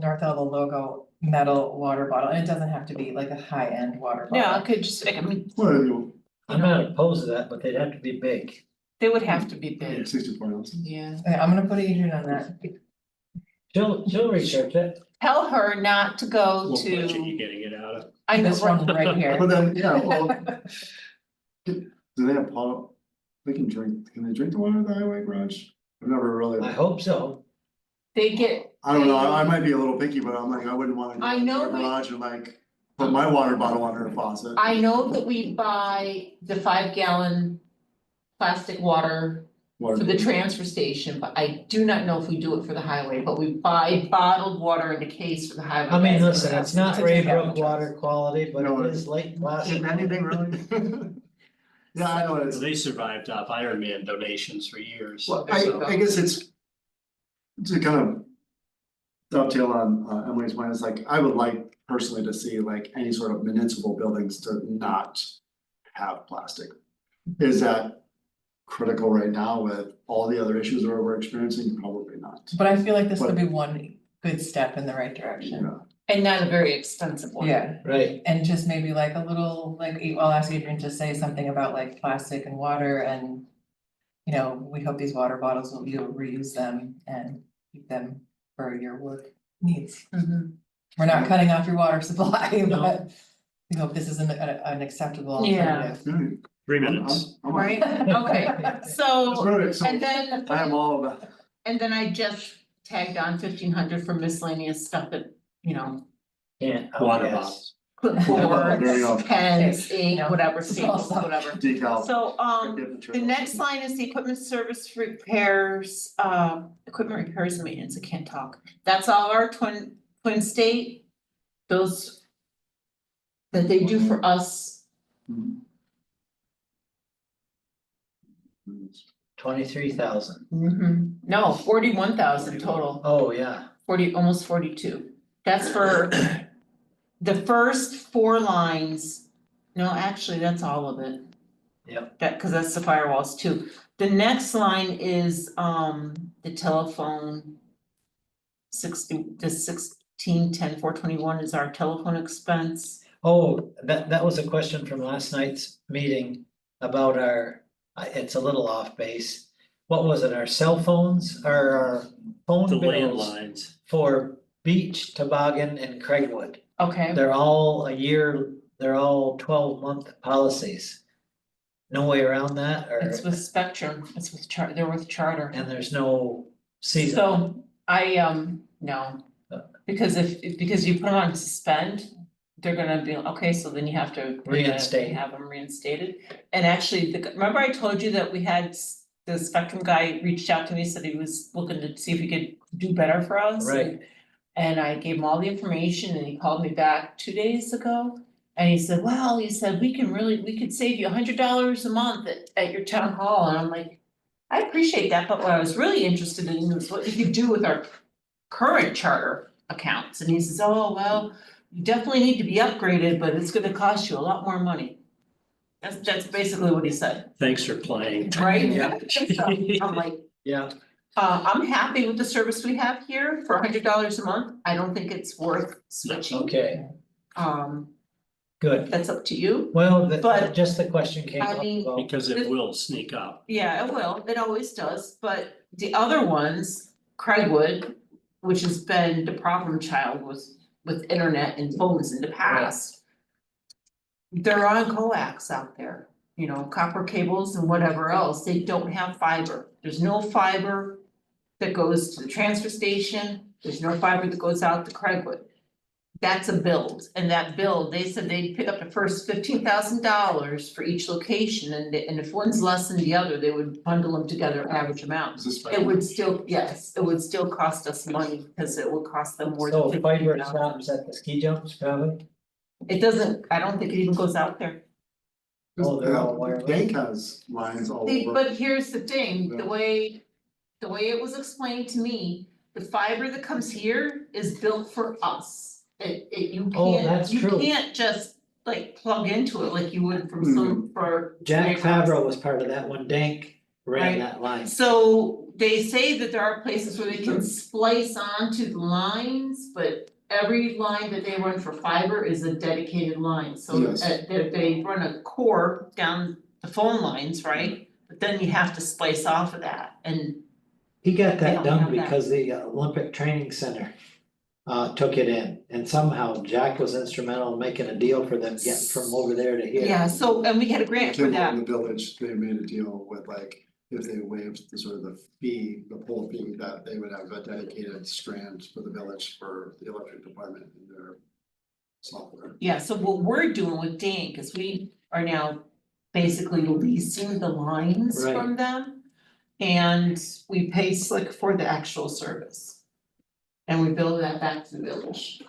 North Elba logo metal water bottle, and it doesn't have to be like a high-end water bottle. Yeah, I could just, I mean, Well, you I'm not opposed to that, but they'd have to be big. they would have to be know, big, 64 ounces. yeah. Okay, I'm gonna put Adrian on that. She'll research it. Tell her not to go What budget to, you getting it out of? I know, This one right here. But then, yeah, well. Do they have pot, they can they drink the water at the highway garage? I've never really, I hope so. they get, I don't know, I might be a little picky, but I'm like, I wouldn't wanna go I to know the we- garage and like. Put my water bottle under a faucet. I know that we buy the 5-gallon plastic water Water for the bottle. transfer station, but I do not know if we do it for the highway, but we buy bottled water in a case for the highway. I mean, guys. listen, it's not It's a Raybrook gallon. water quality, but No, it is late plastic. If anything, really? Yeah, I know it's, They survived off Ironman donations for years. well, so- I guess it's. To kind of. Dovetail on Emily's point, it's like, I would like personally to see like any sort of municipal buildings to not have plastic. Is that critical right now with all the other issues that we're experiencing? Probably not. But I feel like this would be one good step in the right direction. Yeah. And not a very expensive one. Yeah, Right, and just maybe like a little, like, I'll ask Adrian to say something about like plastic and water and. You know, we hope these water bottles will, you'll reuse them and keep them for your work needs. Mhm. We're not cutting off your water supply, No. but we hope this is an acceptable Yeah. alternative. Yeah, 3 minutes. I'm- Right, okay, That's so, right, so and then. I am all of that. And then I just tagged on 1,500 for miscellaneous stuff that, you know, can't. Water yes. bottles. There you go. clipboards, pens, Okay, ink, no, whatever, small staples, stuff. whatever. Decal. So, the next line is the equipment service repairs, equipment repairs and maintenance, I can't talk. That's all our Twin State, those that they do for us. Mhm. 23,000. No, 41,000 total. Oh, yeah, 40, almost 42. That's for the first 4 lines. No, actually, that's all of it. Yep. That, cause that's the firewalls too. The next line is the telephone. 1610,421 is our telephone expense. oh, that was a question from last night's meeting about our, it's a little off base. What was it, our cell phones, or our phone The bills landlines. for Beach, Toboggan and Craigwood? Okay, They're all a year, they're all 12-month policies. No way around that, or, it's with Spectrum, it's with they're with Charter. and there's no season. So I no, because because you put them on suspend, they're gonna be, okay, so then you have to. Reinstate. Have them reinstated. And actually, remember I told you that we had the Spectrum guy reached out to me, said he was looking to see if he could do better for us. Right. And I gave him all the information and he called me back 2 days ago. And he said, well, he said, we could save you $100 a month at your town hall. And I'm like, I appreciate that, but what I was really interested in was what you could do with our current charter accounts. And he says, oh, well, you definitely need to be upgraded, but it's gonna cost you a lot more money. That's basically what he said, Thanks for playing. right? Yeah. So, I'm like, Yeah, I'm happy with the service we have here for $100 a month. I don't think it's worth switching. okay, good. That's up to you. Well, But, just the question came I up mean, about, Because it will sneak up. Yeah, it will, it always does, but the other ones, Craigwood, which has been the problem child with internet and phones in the past. They're on coax out there, you know, copper cables and whatever else, they don't have fiber, there's no fiber that goes to the transfer station, there's no fiber that goes out to Craigwood. That's a build, and that build, they said they'd pick up the first $15,000 for each location, and if one's less than the other, they would bundle them together, average amounts. Is this? It would still, yes, it would still cost us money, because it would cost them more than so fiber $15,000. stops at the ski jumps probably? It doesn't, I don't think it even goes out there. Oh, they're all wireless. Dank has lines all See, over. but here's the thing, Yeah. the way it was explained to me, the fiber that comes here is built for us. You Oh, can't, that's you true. can't just like plug into it like you would from Mm-hmm. some, for. Jack Favreau was part of that when Dank ran Right. that line. So they say that there are places where they can splice onto the lines, but every line that they run for fiber is a dedicated line, so Yes. they run a core down the phone lines, right? But then you have to splice off of that, and He got They that don't done have that. because the Olympic Training Center took it in, and somehow Jack was instrumental in making a deal for them getting from over there to here. yeah, so, and we had a grant for Kimball that. in the village, they made a deal with like, if they waived the sort of the fee, the pole fee, that they would have a dedicated strand for the village for the electric department in their software. Yeah, so what we're doing with Dank is we are now basically leasing the lines Right. from them. And we pay Slick for the actual service. And we bill that back to the village.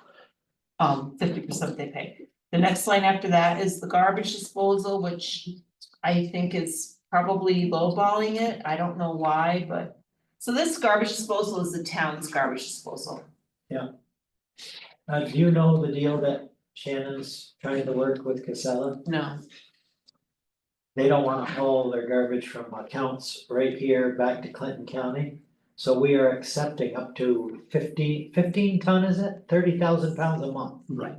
50% they pay. The next line after that is the garbage disposal, which I think is probably lowballing it, I don't know why, but. So this garbage disposal is the town's garbage disposal. Do you know the deal that Shannon's trying to work with Casella? No, They don't wanna haul their garbage from accounts right here back to Clinton County. So we are accepting up to 15 ton, is it? 30,000 pounds a month, Right.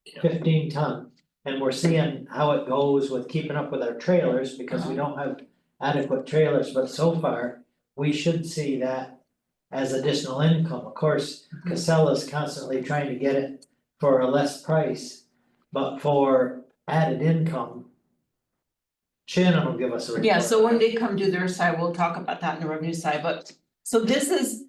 Yeah. 15 ton. And we're seeing how it goes with keeping up with our trailers, because we don't have adequate trailers, but so far, we should see that as additional income. Of course, Casella's constantly trying to get it for a less price, but for added income, Shannon will give us a report. yeah, so when they come do their side, we'll talk about that in the revenue side, but, so this is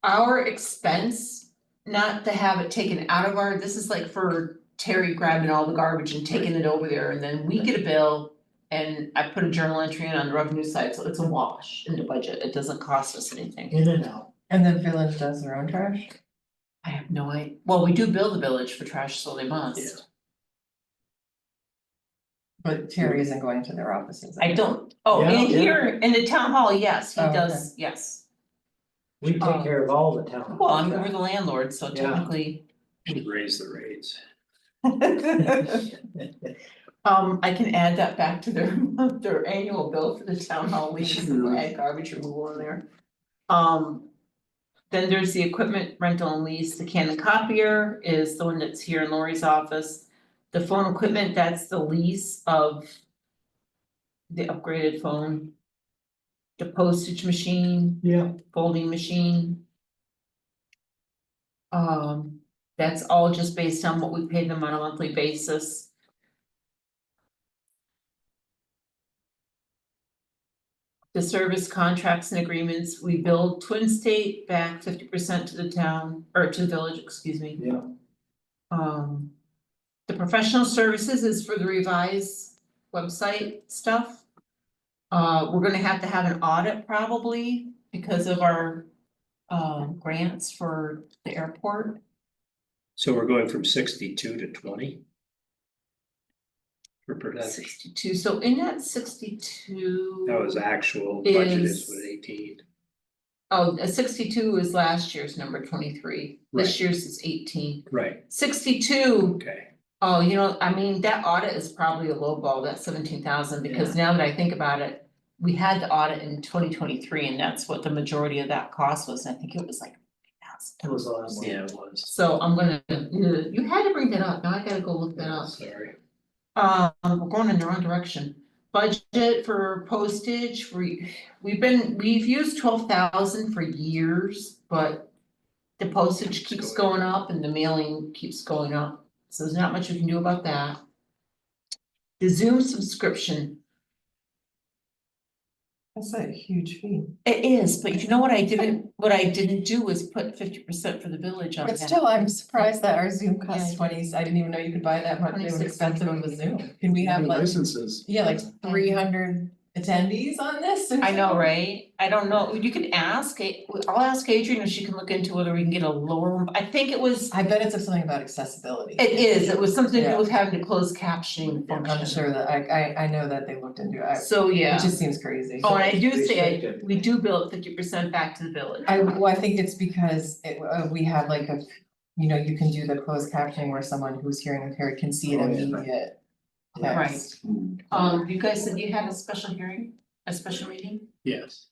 our expense. Not to have it taken out of our, this is like for Terry grabbing all the garbage and taking it over there, and then we get a bill. And I put a journal entry in on the revenue side, so it's a wash in the budget, it doesn't cost us anything. In and out. And the village does their own trash? I have no idea, well, we do bill the village for trash, so they must. But Terry isn't going to their offices. I don't, oh, Yeah, in yeah. here, in the town hall, yes, he Oh, does, yes. We take care of all the town. Well, I'm we're the landlord, so Yeah. technically. Raise the rates. I can add that back to their annual bill for the town hall lease, and we'll add garbage removal in there. Then there's the equipment rental and lease, the Canon copier is the one that's here in Lori's office. The phone equipment, that's the lease of the upgraded phone. The postage machine, Yeah, folding machine. That's all just based on what we pay them on a monthly basis. The service contracts and agreements, we bill Twin State back 50% to the town, or to the village, excuse me. yeah. The professional services is for the revised website stuff. We're gonna have to have an audit probably because of our grants for the airport. So we're going from 62 to 20? For production, 62, so in that 62. that was actual, budget is Is- with 18. Oh, 62 is last year's number 23, this Right. year's is 18. Right, 62 okay, Oh, I mean, that audit is probably a low ball, that 17,000, because now that I think about it. We had the audit in 2023, and that's what the majority of that cost was, I think it was like 50,000. It was a lot more. Yeah, it was. So I'm gonna, you had to bring that up, now I gotta go look that up. Sorry. We're going in the wrong direction. Budget for postage, we've used 12,000 for years, but. The postage keeps going up and the mailing keeps going up, so there's not much we can do about that. The Zoom subscription, That's a huge fee. it is, but you know what I didn't do was put 50% for the village on that. But still, I'm surprised that our Zoom costs Yeah. 20s. I didn't even know you could buy that much, it was 26. expensive of a Zoom. Can we have like, Licenses. yeah, like 300 attendees on this? or I know, something? right? I don't know, you could ask, I'll ask Adrian if she can look into whether we can get a lower one, I think it was. I bet it's something about accessibility. It was something to Yeah. do with having to close captioning I'm function. sure that, I know that they looked into it, So, yeah. it just seems crazy. Oh, and I do say, Restricted. we do bill 50% back to the village. Well, I think it's because we have like you can do the closed captioning where someone who's hearing impaired can see an Oh, yeah. immediate Right. text. You guys said you had a special hearing, a special meeting? Yes.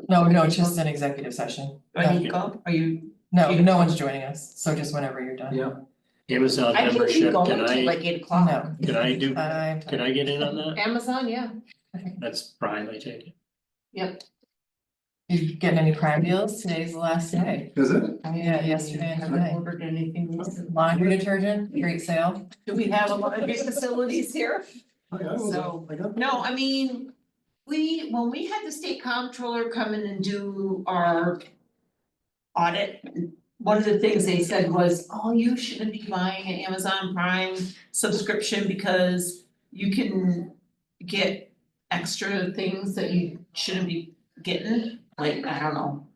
No, it's just an executive session. Do I need to go? Are you? No one's joining us, so just whenever you're done. Yeah. Amazon I think membership, you go can until I, like 8 o'clock. No. can I do, I'm can I get in on that? Amazon, yeah, That's Prime, I take it. yep. You getting any Prime deals? Today's the last day. Is it? Yeah, yesterday and Haven't today. ordered anything recently. Laundry detergent, great sale. Do we have a lot of big facilities here? I was, So, I got. No, I mean, when we had the state comptroller come in and do our audit, one of the things they said was, oh, you shouldn't be buying an Amazon Prime subscription because you can get extra things that you shouldn't be getting, like, I don't know.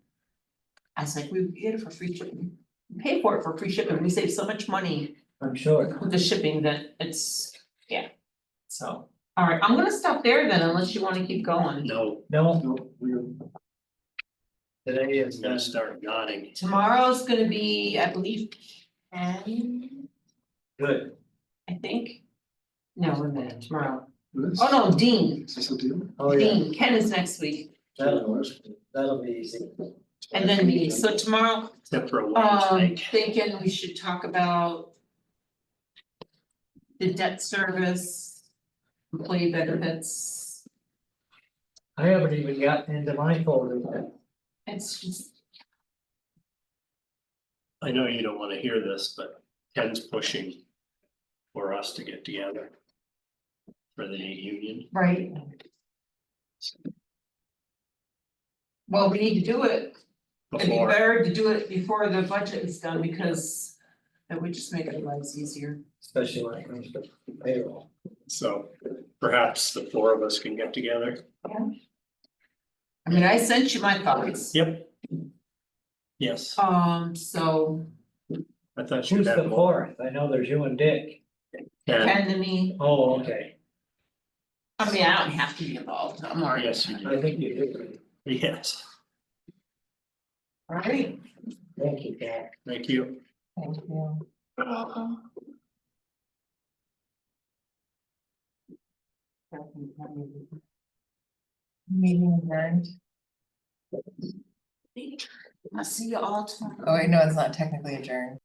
I was like, we get it for free shipping, we pay for it for free shipping, we save so much money I'm sure. with the shipping that it's, yeah. So, all right, I'm gonna stop there then unless you wanna keep going. No, No, No, we're good. today I'm is gonna start nodding. Tomorrow's gonna be, I believe, 10, good. I think. No, wait a minute, tomorrow. This- Oh, no, Dean, Is this a deal? Oh, yeah, Dean, Ken is next week, that'll be easy. and then me, so tomorrow, Except for a Wednesday. thinking we should talk about. The debt service, employee benefits, I haven't even gotten into my folder yet. it's just, I know you don't wanna hear this, but Ken's pushing for us to get together for the union. right. Well, we need to do it. It'd be Before, better to do it before the budget is done, because that would just make our lives easier. Especially when it comes to payroll. so perhaps the four of us can get together. I mean, I sent you my thoughts. Yep. Yes, So, I thought you'd Who's have the more. fourth? I know there's you and Dick. Ken, Ken to me, Oh, okay. I mean, I don't have to be involved, I'm already. yes, you I do. think you did. Yes, Alright. Thank you, Kat. thank you. Thank you. Meeting adjourned. I'll see you all tomorrow. Oh, wait, no, it's not technically adjourned.